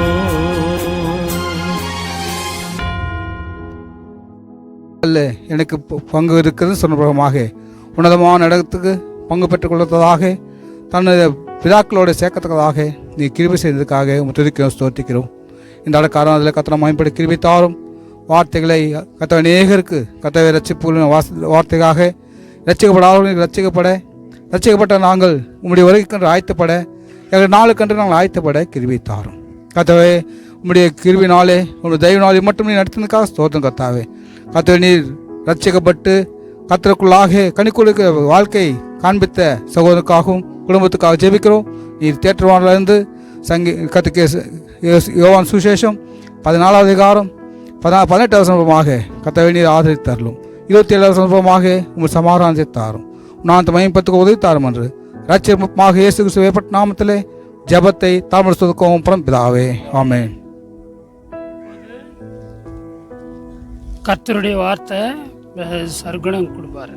Speaker 15: அல்ல எனக்கு பங்கு இருக்கிறது சொன்னபுறமாக உன்னதமான இடத்துக்கு பங்கு பெற்றுக் கொள்ளத்ததாக தனது பிதாக்களோடு சேர்க்கத்தக்கதாக நீ கிருபை செய்ததுக்காக துதிக்கிறோம், ஸ்தோத்திக்கிறோம். இந்த அடக்காரணத்தில் கத்தனை மயன்படி கிருபை தாரும். வார்த்தைகளை கத்தவை அநேகருக்கு கத்தவை ரட்சிப்பு வார்த்தைக்காக ரட்சிக்கப்படாதவர்களுக்கு ரட்சிக்கப்பட்ட நாங்கள் உம்முடைய வருகைக்கென்று ஆயத்தப்பட, எங்கள் நாளுக்கென்று நாங்கள் ஆயத்தப்பட கிருபை தாரும். கத்தவை உம்முடைய கிருபினாலே உங்களுடைய தயவினாலே மட்டும் நீ நடத்தினதுக்காக ஸ்தோத்திரம் கத்தாவே. கத்தவை நீர் ரட்சிக்கப்பட்டு கத்தருக்குள்ளாக கனிக்குழுக்க வாழ்க்கை காண்பித்த சகோதரனுக்காகவும் குடும்பத்துக்காக ஜெபிக்கிறோம். நீர் தேற்றவானிலிருந்து கத்துக்கு யோவான் சுசேஷம் 14வது அதிகாரம் 18வது வசனமாக கத்தவை நீர் ஆதரித்தரலும், 27வது வசனமாக உங்கள் சமாதானத்தை தாரும். நான் மயம்பத்துக்கு உதவி தாரும் என்று ரட்சியமாக இயேசு கிறிஸ்து வேப்பட்ட நாமத்திலே ஜபத்தை தாமதத்துக்கும் பிதாவே, ஆமென்.
Speaker 13: கர்த்தருடைய வார்த்தை சர்க்குணம் கொடுப்பாரு.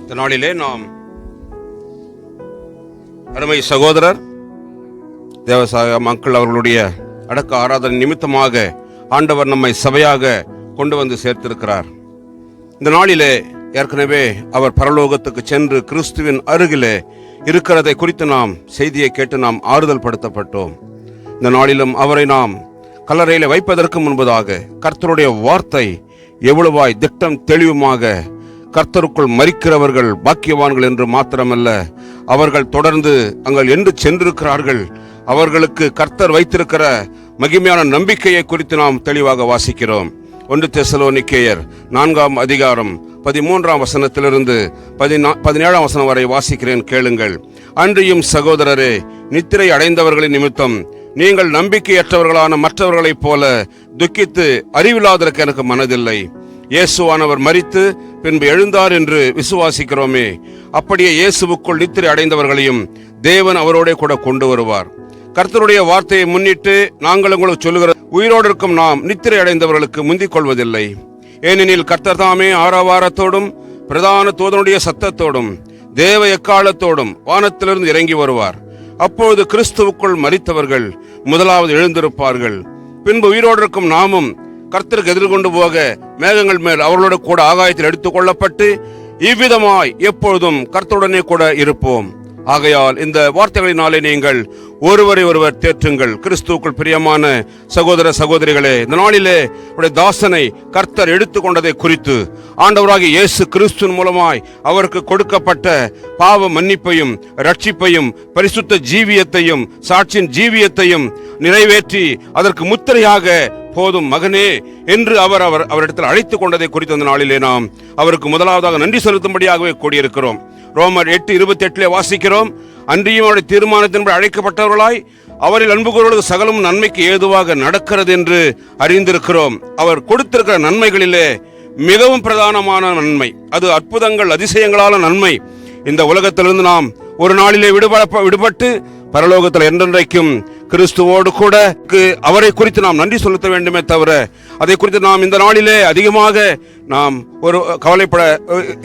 Speaker 16: இந்த நாளிலே நாம் அருமை சகோதரர் தேவசாய மக்கள் அவர்களுடைய அடக்க ஆராதனை நிமித்தமாக ஆண்டவர் நம்மை சபையாக கொண்டு வந்து சேர்த்திருக்கிறார். இந்த நாளிலே ஏற்கனவே அவர் பரலோகத்துக்கு சென்று கிறிஸ்துவின் அருகிலே இருக்கிறதை குறித்து நாம் செய்தியை கேட்டு நாம் ஆறுதல் படுத்தப்பட்டோம். இந்த நாளிலும் அவரை நாம் கல்லறையில வைப்பதற்கு முன்பதாக கர்த்தருடைய வார்த்தை எவ்வளவாய் திட்டம் தெளிவுமாக கர்த்தருக்குள் மரிக்கிறவர்கள் பாக்கியவான்கள் என்று மாத்திரமல்ல, அவர்கள் தொடர்ந்து அங்கே என்று சென்றிருக்கிறார்கள். அவர்களுக்கு கர்த்தர் வைத்திருக்கிற மகிமையான நம்பிக்கையை குறித்து நாம் தெளிவாக வாசிக்கிறோம். 1 தெசலோனிக்கேயர் 4ஆம் அதிகாரம் 13ஆம் வசனத்திலிருந்து 17ஆம் வசனம் வரை வாசிக்கிறேன், கேளுங்கள். அன்றியும் சகோதரரே, நித்திரை அடைந்தவர்களின் நிமித்தம் நீங்கள் நம்பிக்கையற்றவர்களான மற்றவர்களைப் போல துக்கித்து அறிவில்லாதற்கு எனக்கு மனதில்லை. இயேசுவானவர் மரித்து பின்பு எழுந்தார் என்று விசுவாசிக்கிறோமே, அப்படியே இயேசுவுக்குள் நித்திரை அடைந்தவர்களையும் தேவன் அவரோட கூட கொண்டு வருவார். கர்த்தருடைய வார்த்தையை முன்னிட்டு நாங்கள் உங்களுக்கு சொல்லுகிற, உயிரோடு இருக்கும் நாம் நித்திரை அடைந்தவர்களுக்கு முந்திக் கொள்வதில்லை. ஏனெனில் கர்த்தர் தாமே ஆரவாரத்தோடும் பிரதான தூதனுடைய சத்தத்தோடும் தேவ எக்காலத்தோடும் வானத்திலிருந்து இறங்கி வருவார். அப்பொழுது கிறிஸ்துவுக்குள் மரித்தவர்கள் முதலாவது எழுந்திருப்பார்கள். பின்பு உயிரோடு இருக்கும் நாமும் கர்த்தருக்கு எதிர்கொண்டு போக மேகங்கள் மேல் அவர்களோடு கூட ஆகாயத்தில் எடுத்துக் கொள்ளப்பட்டு இவ்விதமாய் எப்பொழுதும் கர்த்தருடனே கூட இருப்போம். ஆகையால் இந்த வார்த்தைகளினாலே நீங்கள் ஒருவரை ஒருவர் தேற்றுங்கள். கிறிஸ்துவுக்குள் பிரியமான சகோதர சகோதரிகளே, இந்த நாளிலே உடைய தாசனை கர்த்தர் எடுத்துக்கொண்டதை குறித்து ஆண்டவராகிய இயேசு கிறிஸ்துவின் மூலமாய் அவருக்கு கொடுக்கப்பட்ட பாவ மன்னிப்பையும் ரட்சிப்பையும் பரிசுத்த ஜீவியத்தையும் சாட்சியின் ஜீவியத்தையும் நிறைவேற்றி அதற்கு முத்திரையாக போதும் மகனே என்று அவரிடத்தில் அழைத்துக் கொண்டதை குறித்து அந்த நாளிலே நாம் அவருக்கு முதலாவதாக நன்றி செலுத்தும்படியாகவே கூடியிருக்கிறோம். ரோமர் 8:28 வாசிக்கிறோம், அன்றியும் அவருடைய தீர்மானத்தின்படி அழைக்கப்பட்டவர்களாய் அவரில் அன்பு கூறுவது சகலம் நன்மைக்கு ஏதுவாக நடக்கிறது என்று அறிந்திருக்கிறோம். அவர் கொடுத்திருக்கிற நன்மைகளிலே மிகவும் பிரதானமான நன்மை, அது அற்புதங்கள் அதிசயங்களான நன்மை. இந்த உலகத்திலிருந்து நாம் ஒரு நாளிலே விடுபட்டு பரலோகத்தில் என்றென்றைக்கும் கிறிஸ்துவோடு கூட அவரை குறித்து நாம் நன்றி செலுத்த வேண்டுமே தவிர அதை குறித்து நாம் இந்த நாளிலே அதிகமாக நாம் ஒரு கவலைப்பட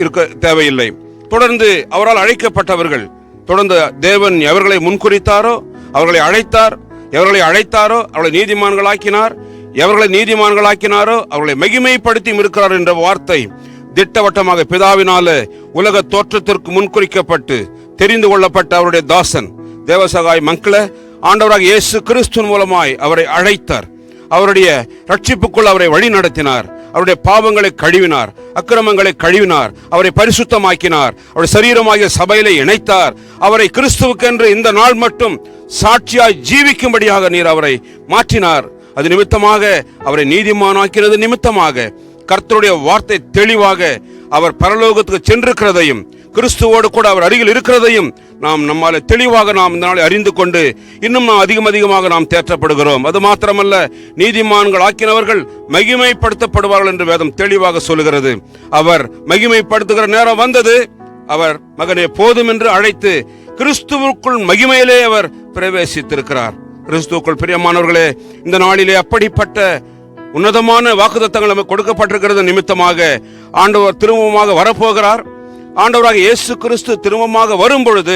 Speaker 16: இருக்க தேவையில்லை. தொடர்ந்து அவரால் அழைக்கப்பட்டவர்கள், தொடர்ந்து தேவன் எவர்களை முன்குறித்தாரோ அவர்களை அழைத்தார், எவர்களை அழைத்தாரோ அவர்களை நீதிமான்களாக்கினார், எவர்களை நீதிமான்களாக்கினாரோ அவர்களை மகிமைப்படுத்தி இருக்கிறார் என்ற வார்த்தை திட்டவட்டமாக பிதாவினால உலக தோற்றத்திற்கு முன்குறிக்கப்பட்டு தெரிந்து கொள்ளப்பட்ட அவருடைய தாசன் தேவசகாய் மக்களை ஆண்டவராக இயேசு கிறிஸ்துவின் மூலமாய் அவரை அழைத்தார். அவருடைய ரட்சிப்புக்குள் அவரை வழி நடத்தினார். அவருடைய பாவங்களை கழுவினார், அக்கிரமங்களை கழுவினார், அவரை பரிசுத்தமாக்கினார், அவருடைய சரீரமாகிய சபையிலே இணைத்தார். அவரை கிறிஸ்துவுக்கென்று இந்த நாள் மட்டும் சாட்சியாய் ஜீவிக்கும்படியாக நீர் அவரை மாற்றினார். அது நிமித்தமாக அவரை நீதிமானாக்கிறது நிமித்தமாக கர்த்தருடைய வார்த்தை தெளிவாக அவர் பரலோகத்துக்கு சென்றிருக்கிறதையும் கிறிஸ்துவோடு கூட அவர் அருகில் இருக்கிறதையும் நம்மால தெளிவாக நாம் இந்த நாளை அறிந்து கொண்டு இன்னும் நாம் அதிகமாக நாம் தேற்றப்படுகிறோம். அது மாத்திரமல்ல, நீதிமான்கள் ஆக்கினவர்கள் மகிமைப்படுத்தப்படுவார்கள் என்று வேதம் தெளிவாக சொல்லுகிறது. அவர் மகிமைப்படுத்துகிற நேரம் வந்தது. அவர் மகனே போதும் என்று அழைத்து கிறிஸ்துவுக்குள் மகிமையிலே அவர் பிரவேசித்திருக்கிறார். கிறிஸ்துவுக்குள் பிரியமானவர்களே, இந்த நாளிலே அப்படிப்பட்ட உன்னதமான வாக்குத்தத்தங்கள் நமக்கு கொடுக்கப்பட்டிருக்கிறது நிமித்தமாக ஆண்டவர் திரும்பமாக வரப்போகிறார். ஆண்டவராக இயேசு கிறிஸ்து திரும்பமாக வரும் பொழுது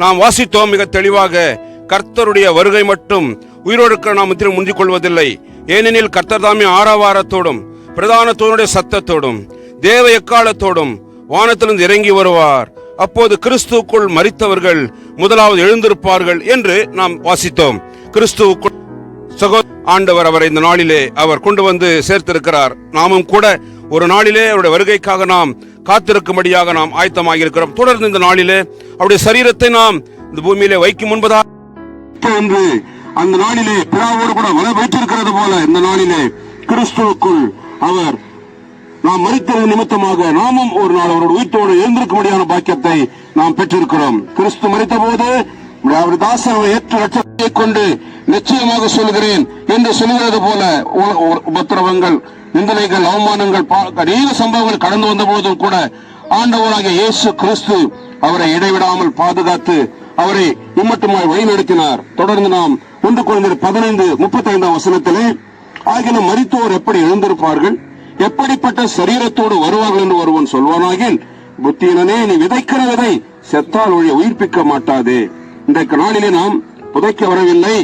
Speaker 16: நாம் வாசித்தோம் மிக தெளிவாக, கர்த்தருடைய வருகை மட்டும் உயிரோடு நாம் முந்திக் கொள்வதில்லை. ஏனெனில் கர்த்தர் தாமே ஆரவாரத்தோடும் பிரதான தூதனுடைய சத்தத்தோடும் தேவ எக்காலத்தோடும் வானத்திலிருந்து இறங்கி வருவார். அப்பொழுது கிறிஸ்துவுக்குள் மரித்தவர்கள் முதலாவது எழுந்திருப்பார்கள். பின்பு உயிரோடு இருக்கும் நாமும் கர்த்தருக்கு எதிர்கொண்டு போக மேகங்கள் மேல் அவர்களோடு கூட ஆகாயத்தில் எடுத்துக் கொள்ளப்பட்டு இவ்விதமாய் எப்பொழுதும் கர்த்தருடனே கூட இருப்போம். ஆகையால் இந்த வார்த்தைகளினாலே நீங்கள் ஒருவரை ஒருவர் தேற்றுங்கள். கிறிஸ்துவுக்குள் பிரியமான சகோதர சகோதரிகளே, இந்த நாளிலே அப்படிப்பட்ட உன்னதமான வாக்குத்தத்தங்கள் நமக்கு கொடுக்கப்பட்டிருக்கிறது நிமித்தமாக ஆண்டவர் திரும்பமாக வரப்போகிறார். ஆண்டவராக இயேசு கிறிஸ்து திரும்பமாக வரும் பொழுது நாம் வாசித்தோம் மிக தெளிவாக, கர்த்தருடைய வருகை மட்டும் பிரதான தூதனுடைய சத்தத்தோடும் தேவ எக்காலத்தோடும் வானத்திலிருந்து இறங்கி வருவார். அப்போது கிறிஸ்துவுக்குள் மரித்தவர்கள் முதலாவது எழுந்திருப்பார்கள் என்று நாம் வாசித்தோம். கிறிஸ்துவுக்குள் ஆண்டவர் அவரை இந்த நாளிலே அவர் கொண்டு வந்து சேர்த்திருக்கிறார். நாமும் கூட ஒரு நாளிலே அவருடைய வருகைக்காக நாம் காத்திருக்கும்படியாக நாம் ஆயத்தமாக இருக்கிறோம். தொடர்ந்து இந்த நாளிலே அவருடைய சரீரத்தை நாம் இந்த பூமியிலே வைக்கும் முன்பதாக
Speaker 1: என்று அந்த நாளிலே பிதாவோடு கூட வைத்திருக்கிறது போல இந்த நாளிலே கிறிஸ்துவுக்குள் அவர் நாம் மரித்தது நிமித்தமாக நாமும் ஒரு நாள் அவருடைய உயிர்த்தோடு எழுந்திருக்கும்படியான பாக்கியத்தை நாம் பெற்றிருக்கிறோம். கிறிஸ்து மரித்த போது அவர் தாசனை ஏற்று ரட்சத்தை கொண்டு நிச்சயமாக சொல்கிறேன் என்று சொல்கிறது போல உபத்திரவங்கள், நிந்தனைகள், அவமானங்கள், அநேக சம்பவங்கள் கடந்து வந்த போதும் கூட ஆண்டவராகிய இயேசு கிறிஸ்து அவரை இடைவிடாமல் பாதுகாத்து அவரை இம்மட்டுமாய் வழிநடத்தினார். தொடர்ந்து நாம் 1 கொரிந்தியர் 15:35 வசனத்திலே ஆகிலும் மரித்தோர் எப்படி எழுந்திருப்பார்கள், எப்படிப்பட்ட சரீரத்தோடு வருவார்கள் என்று ஒருவன் சொல்வானாகில், புத்தியனே நீ விதைக்கிற விதை செத்தால் ஒழிய உயிர்ப்பிக்க மாட்டாதே. இன்றைக்கு நாளிலே நாம் புதைக்க வரவில்லை,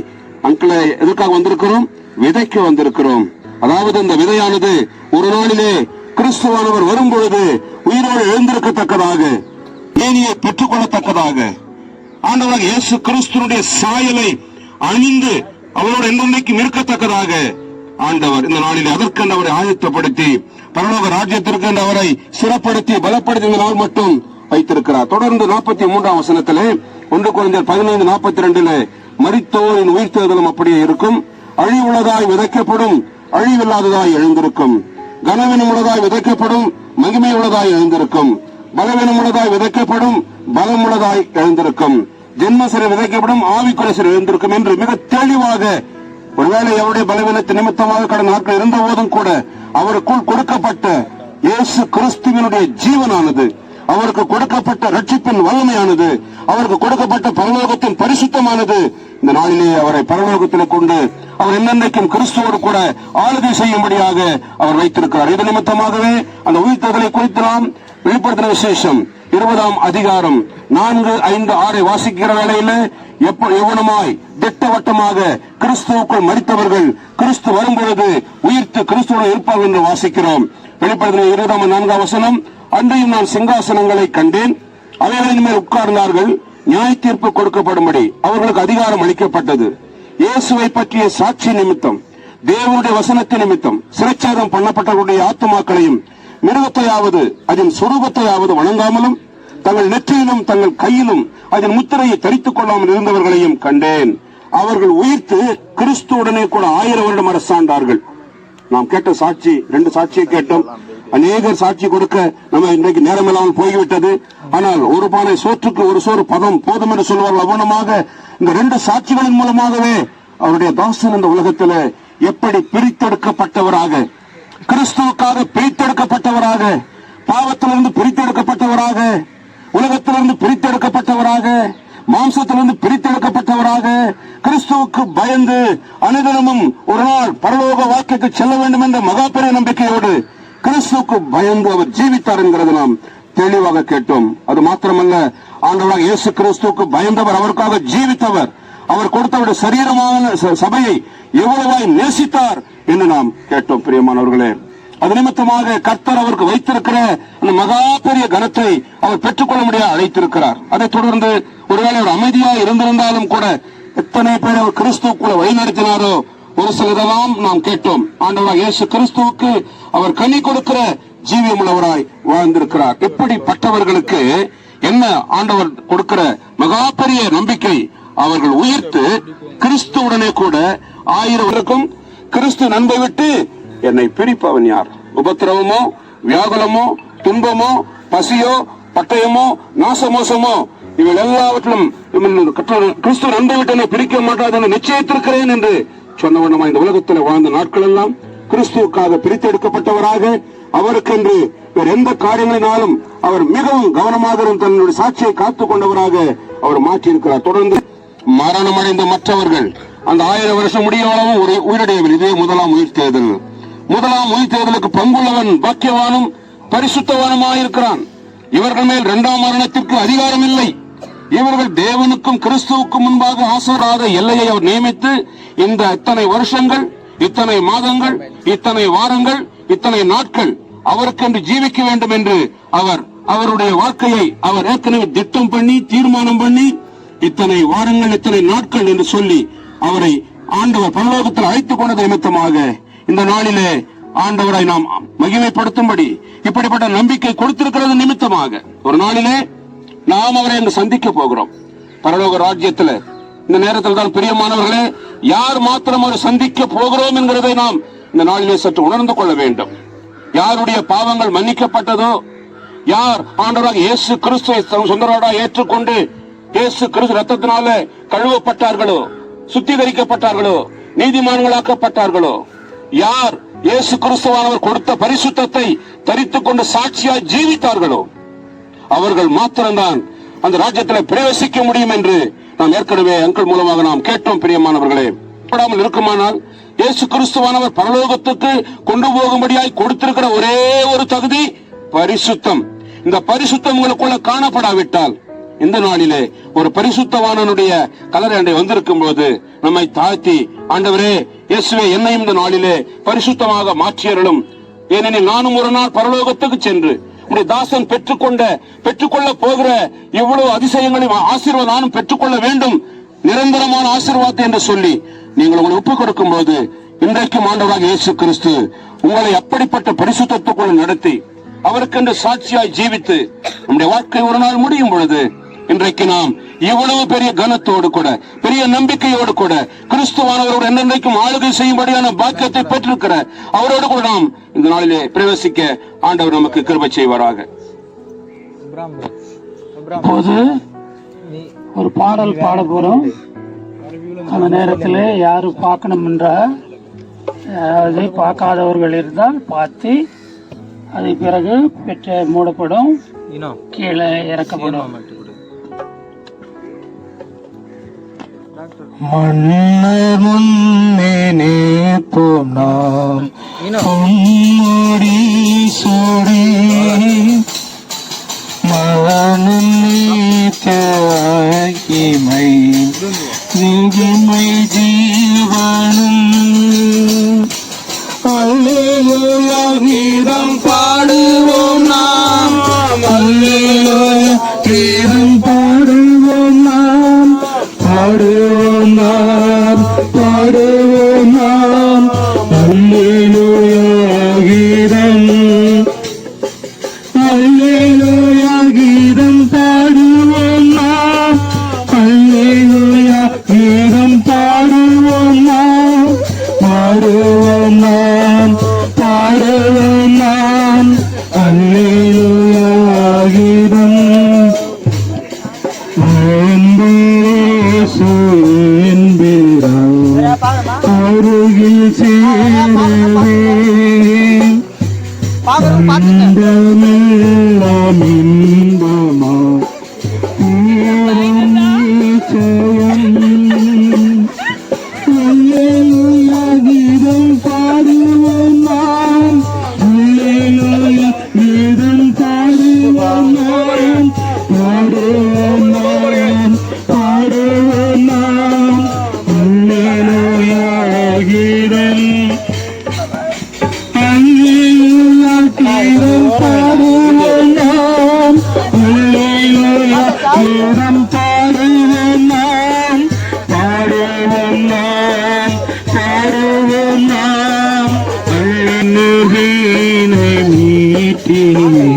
Speaker 1: அங்கிளை எதற்காக வந்திருக்கிறோம்? விதைக்க வந்திருக்கிறோம். அதாவது இந்த விதையானது ஒரு நாளிலே கிறிஸ்துவானவர் வரும் பொழுது உயிரோடு எழுந்திருக்கத்தக்கதாக, ஏனியை பெற்றுக் கொள்ளத்தக்கதாக, ஆண்டவராக இயேசு கிறிஸ்துனுடைய சாயலை அணிந்து அவரோடு என்றென்றைக்கும் இருக்கத்தக்கதாக ஆண்டவர் இந்த நாளிலே அதற்கென்று அவரை ஆயத்தப்படுத்தி பரலோக ராஜ்யத்திற்கு அவரை சிறப்படுத்தி பலப்படுத்தி இந்த நாள் மட்டும் வைத்திருக்கிறார். தொடர்ந்து 43 வசனத்திலே 1 கொரிந்தியர் 15:42 மரித்தோரின் உயிர்த்தெழுதலும் அப்படியே இருக்கும். அழிவுள்ளதாய் விதைக்கப்படும், அழிவில்லாததாய் எழுந்திருக்கும். கனவீனமுள்ளதாய் விதைக்கப்படும், மகிமை உள்ளதாய் எழுந்திருக்கும். பலவீனமுள்ளதாய் விதைக்கப்படும், பலமுள்ளதாய் எழுந்திருக்கும். ஜென்மசரி விதைக்கப்படும், ஆவிக்குறை சரி எழுந்திருக்கும் என்று மிக தெளிவாக, ஒருவேளை அவருடைய பலவீனத்தின் நிமித்தமாக கடந்த நாட்கள் இருந்த போதும் கூட அவருக்குள் கொடுக்கப்பட்ட இயேசு கிறிஸ்துவினுடைய ஜீவனானது, அவருக்கு கொடுக்கப்பட்ட ரட்சிப்பின் வல்லமையானது, அவருக்கு கொடுக்கப்பட்ட பரலோகத்தின் பரிசுத்தமானது இந்த நாளிலே அவரை பரலோகத்திலே கொண்டு அவர் என்னென்றைக்கும் கிறிஸ்துவோடு கூட ஆளுகை செய்யும்படியாக அவர் வைத்திருக்கிறார். இது நிமித்தமாகவே அந்த உயிர்த்தெழுதலை குறித்து நாம் வெளிப்படுத்தின விசேஷம் 20ஆம் அதிகாரம் 4, 5, 6 வாசிக்கிற வேளையில எவ்வளமாய் திட்டவட்டமாக கிறிஸ்துவுக்குள் மரித்தவர்கள் கிறிஸ்து வரும்பொழுது உயிர்த்து கிறிஸ்துவோடு இருப்பார்கள் என்று வாசிக்கிறோம். வெளிப்படுத்தின 20:4 வசனம், அன்றையும் நான் சிங்காசனங்களை கண்டேன், அவைகளின் மேல் உட்கார்ந்தார்கள், நியாய தீர்ப்பு கொடுக்கப்படும்படி அவர்களுக்கு அதிகாரம் அளிக்கப்பட்டது. இயேசுவை பற்றிய சாட்சி நிமித்தம், தேவனுடைய வசனத்தின் நிமித்தம் சிறைச்சாதம் பண்ணப்பட்டவருடைய ஆத்துமாக்களையும் மிருகத்தையாவது அதன் சுரூபத்தையாவது வணங்காமலும் தங்கள் நெற்றியிலும் தங்கள் கையிலும் அதன் முத்திரையை தரித்துக் கொள்ளாமல் இருந்தவர்களையும் கண்டேன். அவர்கள் உயிர்த்து கிறிஸ்துவுடனே கூட 1000 வருடம் அரசாண்டார்கள். நாம் கேட்ட சாட்சி 2 சாட்சியை கேட்டோம். அநேகர் சாட்சி கொடுக்க நம்ம இன்றைக்கு நேரம் இல்லாமல் போய்விட்டது. ஆனால் ஒரு பானை சோற்றுக்கு ஒரு சோறு பதம் போதும் என்று சொல்வார்கள். அவனமாக இந்த 2 சாட்சிகளின் மூலமாகவே அவருடைய தாசன் இந்த உலகத்தில் எப்படி பிரித்தெடுக்கப்பட்டவராக, கிறிஸ்துவுக்காக பிரித்தெடுக்கப்பட்டவராக, பாவத்திலிருந்து பிரித்தெடுக்கப்பட்டவராக, உலகத்திலிருந்து பிரித்தெடுக்கப்பட்டவராக, மாம்சத்திலிருந்து பிரித்தெடுக்கப்பட்டவராக, கிறிஸ்துவுக்கு பயந்து அனுதினமும் ஒரு நாள் பரலோக வாழ்க்கைக்கு செல்ல வேண்டும் என்ற மகா பெரிய நம்பிக்கையோடு கிறிஸ்துவுக்கு பயந்து அவர் ஜீவித்தார் என்கிறது நாம் தெளிவாக கேட்டோம். அது மாத்திரமல்ல, ஆண்டவராக இயேசு கிறிஸ்துவுக்கு பயந்தவர், அவருக்காக ஜீவித்தவர், அவர் கொடுத்தவருடைய சரீரமான சபையை எவ்வளவாய் நேசித்தார் என்று நாம் கேட்டோம். பிரியமானவர்களே, அது நிமித்தமாக கர்த்தர் அவருக்கு வைத்திருக்கிற அந்த மகா பெரிய கனத்தை அவர் பெற்றுக்கொள்ள முடியாது அழைத்திருக்கிறார். அதைத் தொடர்ந்து ஒருவேளை அவர் அமைதியாக இருந்திருந்தாலும் கூட எத்தனை பேர் அவர் கிறிஸ்துவுக்குள்ள வழிநடத்தினாரோ ஒரு சிலதெல்லாம் நாம் கேட்டோம். ஆண்டவராக இயேசு கிறிஸ்துவுக்கு அவர் கனி கொடுக்கிற ஜீவியமுள்ளவராய் வாழ்ந்திருக்கிறார். எப்படிப்பட்டவர்களுக்கு என்ன ஆண்டவர் கொடுக்கிற மகா பெரிய நம்பிக்கை, அவர்கள் உயிர்த்து கிறிஸ்துவுடனே கூட 1000 வருடம் கிறிஸ்து நன்மை விட்டு என்னை பிரிப்பவன் யார்? உபத்திரவமோ, வியாகுலமோ, துன்பமோ, பசியோ, பட்டயமோ, நாசமோசமோ, இவள் எல்லாவற்றிலும் கிறிஸ்து நன்மை விட்டு என்னை பிரிக்க மாட்டாது என்று நிச்சயித்திருக்கிறேன் என்று சொன்னவனமா இந்த உலகத்தில் வாழ்ந்த நாட்கள் எல்லாம் கிறிஸ்துவுக்காக பிரித்தெடுக்கப்பட்டவராக, அவருக்கென்று வேறு எந்த காரியங்களினாலும் அவர் மிகவும் கவனமாக தன்னுடைய சாட்சியை காத்துக் கொண்டவராக அவர் மாற்றியிருக்கிறார். தொடர்ந்து மரணம் அடைந்த மற்றவர்கள் அந்த 1000 வருஷம் முடியாலும் ஒரு உயிரிடையவில். இதே முதலாம் உயிர் தேர்தல். முதலாம் உயிர் தேர்தலுக்கு பங்குள்ளவன் பாக்கியவானும் பரிசுத்தவானுமாயிருக்கிறான். இவர்கள் மேல் 2ஆம் மரணத்திற்கு அதிகாரம் இல்லை. இவர்கள் தேவனுக்கும் கிறிஸ்துவுக்கும் முன்பாக ஆசராத எல்லையை அவர் நியமித்து இந்த இத்தனை வருஷங்கள், இத்தனை மாதங்கள், இத்தனை வாரங்கள், இத்தனை நாட்கள் அவருக்கென்று ஜீவிக்க வேண்டும் என்று அவருடைய வாழ்க்கையை அவர் ஏற்கனவே திட்டம் பண்ணி தீர்மானம் பண்ணி இத்தனை வாரங்கள் இத்தனை நாட்கள் என்று சொல்லி அவரை ஆண்டவர் பரலோகத்தில் அழைத்துக் கொண்டது நிமித்தமாக இந்த நாளிலே ஆண்டவரை நாம் மகிமைப்படுத்தும்படி இப்படிப்பட்ட நம்பிக்கை கொடுத்திருக்கிறது நிமித்தமாக ஒரு நாளிலே நாம் அவரை அங்கு சந்திக்க போகிறோம் பரலோக ராஜ்யத்தில். இந்த நேரத்தில் தான் பிரியமானவர்களே, யார் மாத்திரம் அவரை சந்திக்க போகிறோம் என்கிறதை நாம் இந்த நாளிலே சற்று உணர்ந்து கொள்ள வேண்டும். யாருடைய பாவங்கள் மன்னிக்கப்பட்டதோ, யார் ஆண்டவராக இயேசு கிறிஸ்துவை சொந்தரோடாக ஏற்றுக்கொண்டு இயேசு கிறிஸ்து ரத்தத்தினால கழுவப்பட்டார்களோ, சுத்திகரிக்கப்பட்டார்களோ, நீதிமான்களாக்கப்பட்டார்களோ, யார் இயேசு கிறிஸ்துவானவர் கொடுத்த பரிசுத்தத்தை தரித்துக் கொண்டு சாட்சியாய் ஜீவித்தார்களோ, அவர்கள் மாத்திரம்தான் அந்த ராஜ்யத்தில் பிரவேசிக்க முடியும் என்று நாம் ஏற்கனவே அங்கிள் மூலமாக நாம் கேட்டோம். பிரியமானவர்களே, இருக்குமானால் இயேசு கிறிஸ்துவானவர் பரலோகத்துக்கு கொண்டு போகும்படியாய் கொடுத்திருக்கிற ஒரே ஒரு தகுதி பரிசுத்தம். இந்த பரிசுத்தம் உங்களுக்குள்ள காணப்படாவிட்டால் இந்த நாளிலே ஒரு பரிசுத்தவானனுடைய கலரை வந்திருக்கும் போது நம்மை தாழ்த்தி, ஆண்டவரே இயேசுவே என்னையும் இந்த நாளிலே பரிசுத்தமாக மாற்றியருளும், ஏனெனில் நானும் ஒரு நாள் பரலோகத்துக்கு சென்று உடைய தாசன் பெற்றுக்கொள்ள போகிற இவ்வளவு அதிசயங்களையும் ஆசீர்வாதம் நானும் பெற்றுக்கொள்ள வேண்டும், நிரந்தரமான ஆசீர்வாதத்தை என்று சொல்லி நீங்கள் உங்களை ஒப்புக் கொடுக்கும் போது இன்றைக்கும் ஆண்டவராக இயேசு கிறிஸ்து உங்களை அப்படிப்பட்ட பரிசுத்தத்துக்குள் நடத்தி அவருக்கென்று சாட்சியாய் ஜீவித்து நம்முடைய வாழ்க்கை ஒரு நாள் முடியும் பொழுது இன்றைக்கு நாம் இவ்வளவு பெரிய கனத்தோடு கூட பெரிய நம்பிக்கையோடு கூட கிறிஸ்துவானவரோடு என்னென்றைக்கும் ஆளுகை செய்யும்படியான பாக்கியத்தை பெற்றிருக்கிற அவரோடு கூட நாம் இந்த நாளிலே பிரவேசிக்க ஆண்டவர் நமக்கு கிருபை செய்வாராக.
Speaker 13: இப்போது ஒரு பாடல் பாட போறோம். அந்த நேரத்தில் யாரு பார்க்கணும் என்றால், அதை பார்க்காதவர்கள் இருந்தால் பார்த்து அது பிறகு பெற்ற மூடப்படும், கீழே இறக்கப்படும்.
Speaker 3: மன்னர் முன்னே நேர்ப்போம் நாம் பொன்முடி சூடி மரணம் நீத்தாகிமை நீதிமை ஜீவனும் அல்லேலூயா கீதம் பாடுவோம் நாம், அல்லேலூயா கீதம் பாடுவோம் நாம், பாடுவோம் நாம், பாடுவோம் நாம், அல்லேலூயா கீதம், அல்லேலூயா கீதம் பாடுவோம் நாம், அல்லேலூயா கீதம் பாடுவோம் நாம், பாடுவோம் நாம், பாடுவோம் நாம், அல்லேலூயா கீதம். அருகில் சேரவே அந்தமெல்லாம் இன்பமா அல்லேலூயா கீதம் பாடுவோம் நாம், அல்லேலூயா கீதம் பாடுவோம் நாம், பாடுவோம் நாம், பாடுவோம் நாம், அல்லேலூயா கீதம், அல்லேலூயா கீதம் பாடுவோம் நாம், அல்லேலூயா கீதம் பாடுவோம் நாம், பாடுவோம் நாம், பாடுவோம் நாம், அல்லேலூயா மீட்டினே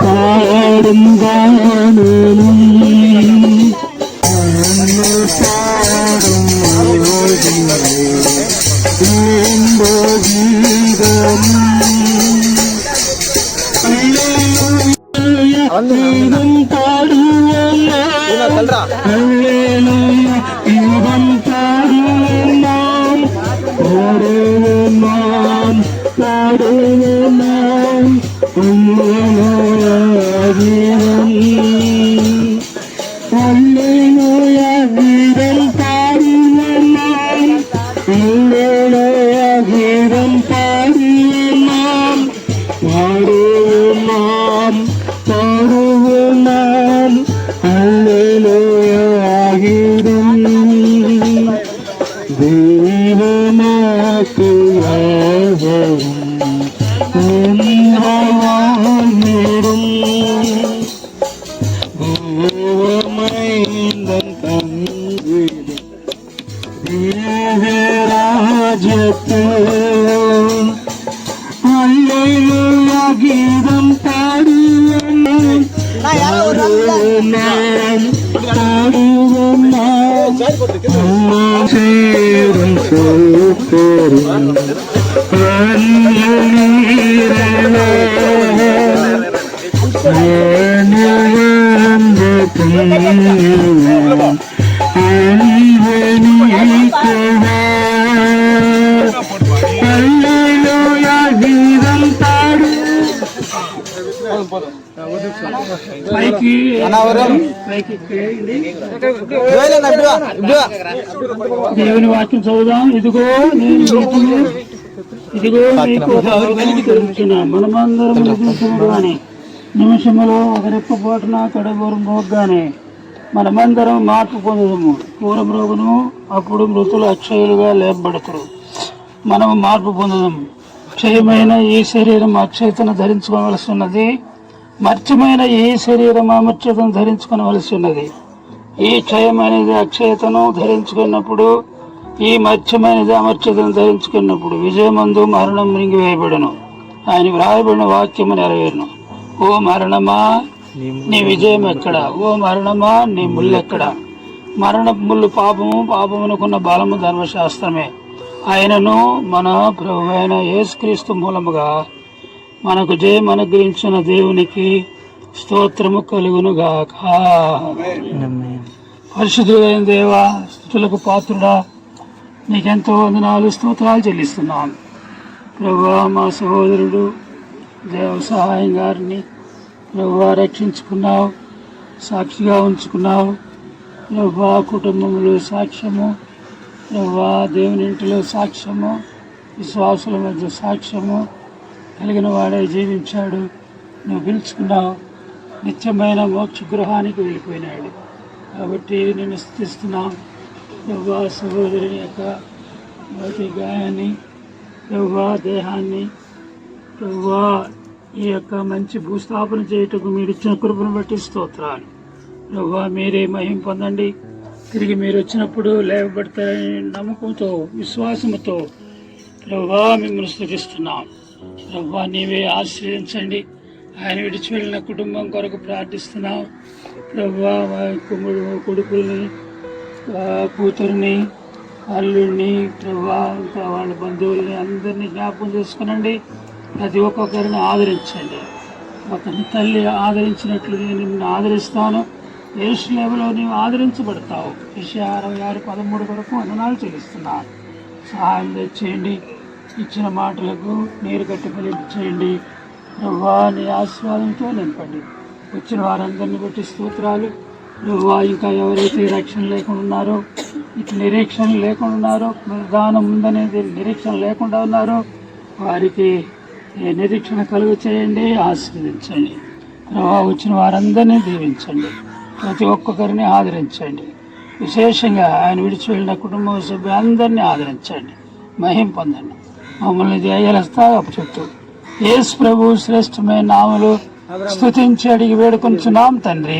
Speaker 3: பாடும் காணலும் பாடும் கீதம் பாடுவோம் நாம், அல்லேலூயா கீதம் பாடுவோம் நாம், பாடுவோம் நாம், பாடுவோம் நாம், அல்லேலூயா கீதம், அல்லேலூயா கீதம் பாடுவோம் நாம், அல்லேலூயா கீதம் பாடுவோம் நாம், பாடுவோம் நாம், பாடுவோம் நாம், அல்லேலூயா கீதம். தெய்வமாக்கு யாவரும் நாம் பாடுவோம் நாம் சேரும் சோத்தரும்
Speaker 13: దేవుని వాక్యం చదువుదాం. ఇదిగో మీకు తెలుస్తున్నా మనమందరం నిమిషముగానే నిమిషములో ఒక రెప్పపోటున కడగోరు మోగ్గానే మనమందరం మార్పు పొందుదము. పూర్వం రోగును అప్పుడు మృతులు అక్షయులుగా లేపబడతారు. మనము మార్పు పొందుదాము. క్షయమైన ఈ శరీరం అక్షయతను ధరించుకోవలసి ఉన్నది, మర్త్యమైన ఈ శరీరం అమర్త్యతను ధరించుకోవలసి ఉన్నది. ఈ క్షయమైనది అక్షయతను ధరించుకున్నప్పుడు, ఈ మర్త్యమైనది అమర్త్యతను ధరించుకున్నప్పుడు విజయమందు మరణం మింగివేయబడును. ఆయన వ్రాయబడిన వాక్యము నెరవేరును. ఓ మరణమా నీ విజయం ఎక్కడ? ఓ మరణమా నీ ముళ్ళెక్కడ? మరణ ముళ్ళు పాపము, పాపమునకున్న బలము ధర్మశాస్త్రమే. ఆయనను మన ప్రభు అయిన యేసుక్రీస్తు మూలముగా మనకు జయం అనుగ్రహించిన దేవునికి స్తోత్రము కలుగును గాక. పరిశుద్ధుడైన దేవా, స్తుతులకు పాత్రుడా, నీకెంతో వందనాలు, స్తోత్రాలు చెల్లిస్తున్నాను. ప్రభువా, మా సహోదరుడు దేవ సహాయం గారిని ప్రభువా రక్షించుకున్నావు, సాక్షిగా ఉంచుకున్నావు. ప్రభువా, కుటుంబంలో సాక్ష్యము, ప్రభువా దేవుని ఇంటిలో సాక్ష్యము, విశ్వాసుల మధ్య సాక్ష్యము కలిగిన వాడే జీవించాడు. నువ్వు పిలుచుకున్నావు, నిత్యమైన మోక్ష గృహానికి వెళ్ళిపోయినాడు. కాబట్టి నేను స్తుతిస్తున్నాం. ప్రభువా, సహోదరుని యొక్క భౌతిక గాయాన్ని, ప్రభువా దేహాన్ని, ప్రభువా ఈ యొక్క మంచి భూస్థాపన చేయుటకు మీరు ఇచ్చిన కృపను బట్టి స్తోత్రాలు. ప్రభువా, మీరే మహిమ పొందండి. తిరిగి మీరు వచ్చినప్పుడు లేవబడతారని నమ్మకంతో, విశ్వాసముతో ప్రభువా మిమ్మల్ని స్తుతిస్తున్నాం. ప్రభువా, నీవే ఆశీర్వదించండి. ఆయన విడిచి వెళ్ళిన కుటుంబం కొరకు ప్రార్థిస్తున్నాం. ప్రభువా, కొడుకుల్ని, కూతుర్ని, అల్లుడిని, ప్రభువా ఇంకా వాళ్ళ బంధువుల్ని అందరినీ జ్ఞాపకం చేసుకునండి. ప్రతి ఒక్కొక్కరిని ఆదరించండి. ఒకరిని తల్లి ఆదరించినట్లు నేను నిన్ను ఆదరిస్తాను. యేసులేవలో నీవు ఆదరించబడతావు. యెషయా 66:13 కొరకు వందనాలు చెల్లిస్తున్నాను. సహాయం చేయండి. ఇచ్చిన మాటలకు నీరు కట్టి ఫలించేయండి. ప్రభువా, నీ ఆశీర్వాదంతో నింపండి. వచ్చిన వారందరినీ బట్టి స్తోత్రాలు. ప్రభువా, ఇంకా ఎవరైతే రక్షణ లేకుండా ఉన్నారో, ఇటు నిరీక్షణ లేకుండా ఉన్నారో, దానం ఉందనేది నిరీక్షణ లేకుండా ఉన్నారో, వారికి నిరీక్షణ కలుగు చేయండి, ఆశీర్వదించండి. ప్రభువా, వచ్చిన వారందరినీ దీవించండి. ప్రతి ఒక్కొక్కరిని ఆదరించండి. విశేషంగా ఆయన విడిచి వెళ్ళిన కుటుంబ సభ్యులందరినీ ఆదరించండి. మహిమ పొందండి. మమ్మల్ని దయలస్తా చెప్తూ యేసు ప్రభు శ్రేష్టమైన నామములో స్తుతించి అడిగి వేడుకొంచున్నాం తండ్రి.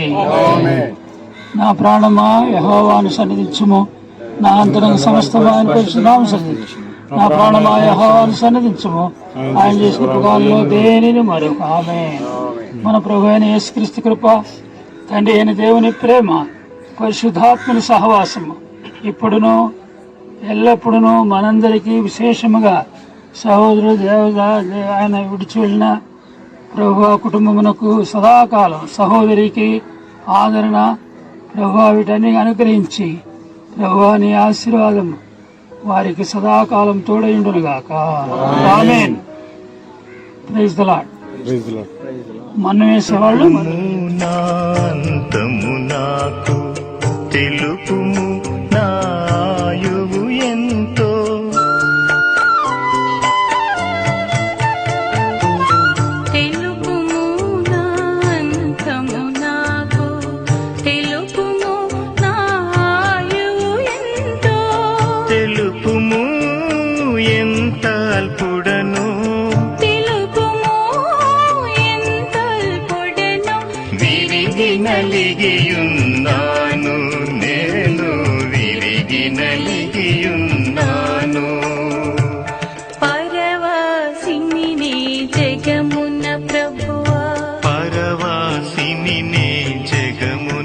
Speaker 13: నా ప్రాణమా యెహోవాను సన్నిధించుము, నా అంతరంగ సమస్తమైన పరిశుద్ధనామమును సన్నిధించు. నా ప్రాణమా యెహోవాను సన్నిధించుము, ఆయన చేసిన ఉపకారాల్లో దేనిని మరొక. ఆమేన్. మన ప్రభు అయిన యేసుక్రీస్తు కృప, తండ్రి అయిన దేవుని ప్రేమ, పరిశుద్ధాత్మని సహవాసము ఇప్పుడును ఎల్లప్పుడూ మనందరికీ, విశేషముగా సహోదరుడు దేవగా ఆయన విడిచి వెళ్ళిన ప్రభువా కుటుంబమునకు సదాకాలం, సహోదరికి ఆదరణ ప్రభువా వీటన్ని అనుగ్రహించి ప్రభువా నీ ఆశీర్వాదం వారికి సదాకాలం తోడయుండునుగాక. ఆమేన్. Praise the lord. మన్ను వేసేవాళ్ళు
Speaker 3: నాంతము నాకు తెలుపుము, నాయువు ఎంతో
Speaker 14: తెలుపుము, నాంతము నాకు తెలుపుము, నాయువు ఎంతో
Speaker 3: తెలుపుము, ఎంత అల్పుడను
Speaker 14: తెలుపుము, ఎంత అల్పుడను
Speaker 3: విరిగి నలిగియున్నాను, నేను విరిగి నలిగియున్నాను.
Speaker 14: పరవాసిని నీ జగమున ప్రభువా,
Speaker 3: పరవాసిని నే జగము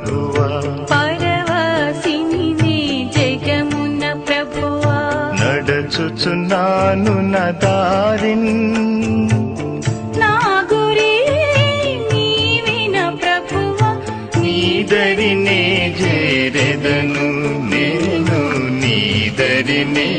Speaker 3: ప్రభువా,
Speaker 14: పరవాసిని నీ జగమున ప్రభువా,
Speaker 3: నడచుచున్నాను నా దారిన్,
Speaker 14: నా గురి నీవిన ప్రభువా,
Speaker 3: నీదరినే చేరెదను నేను, నీదరినే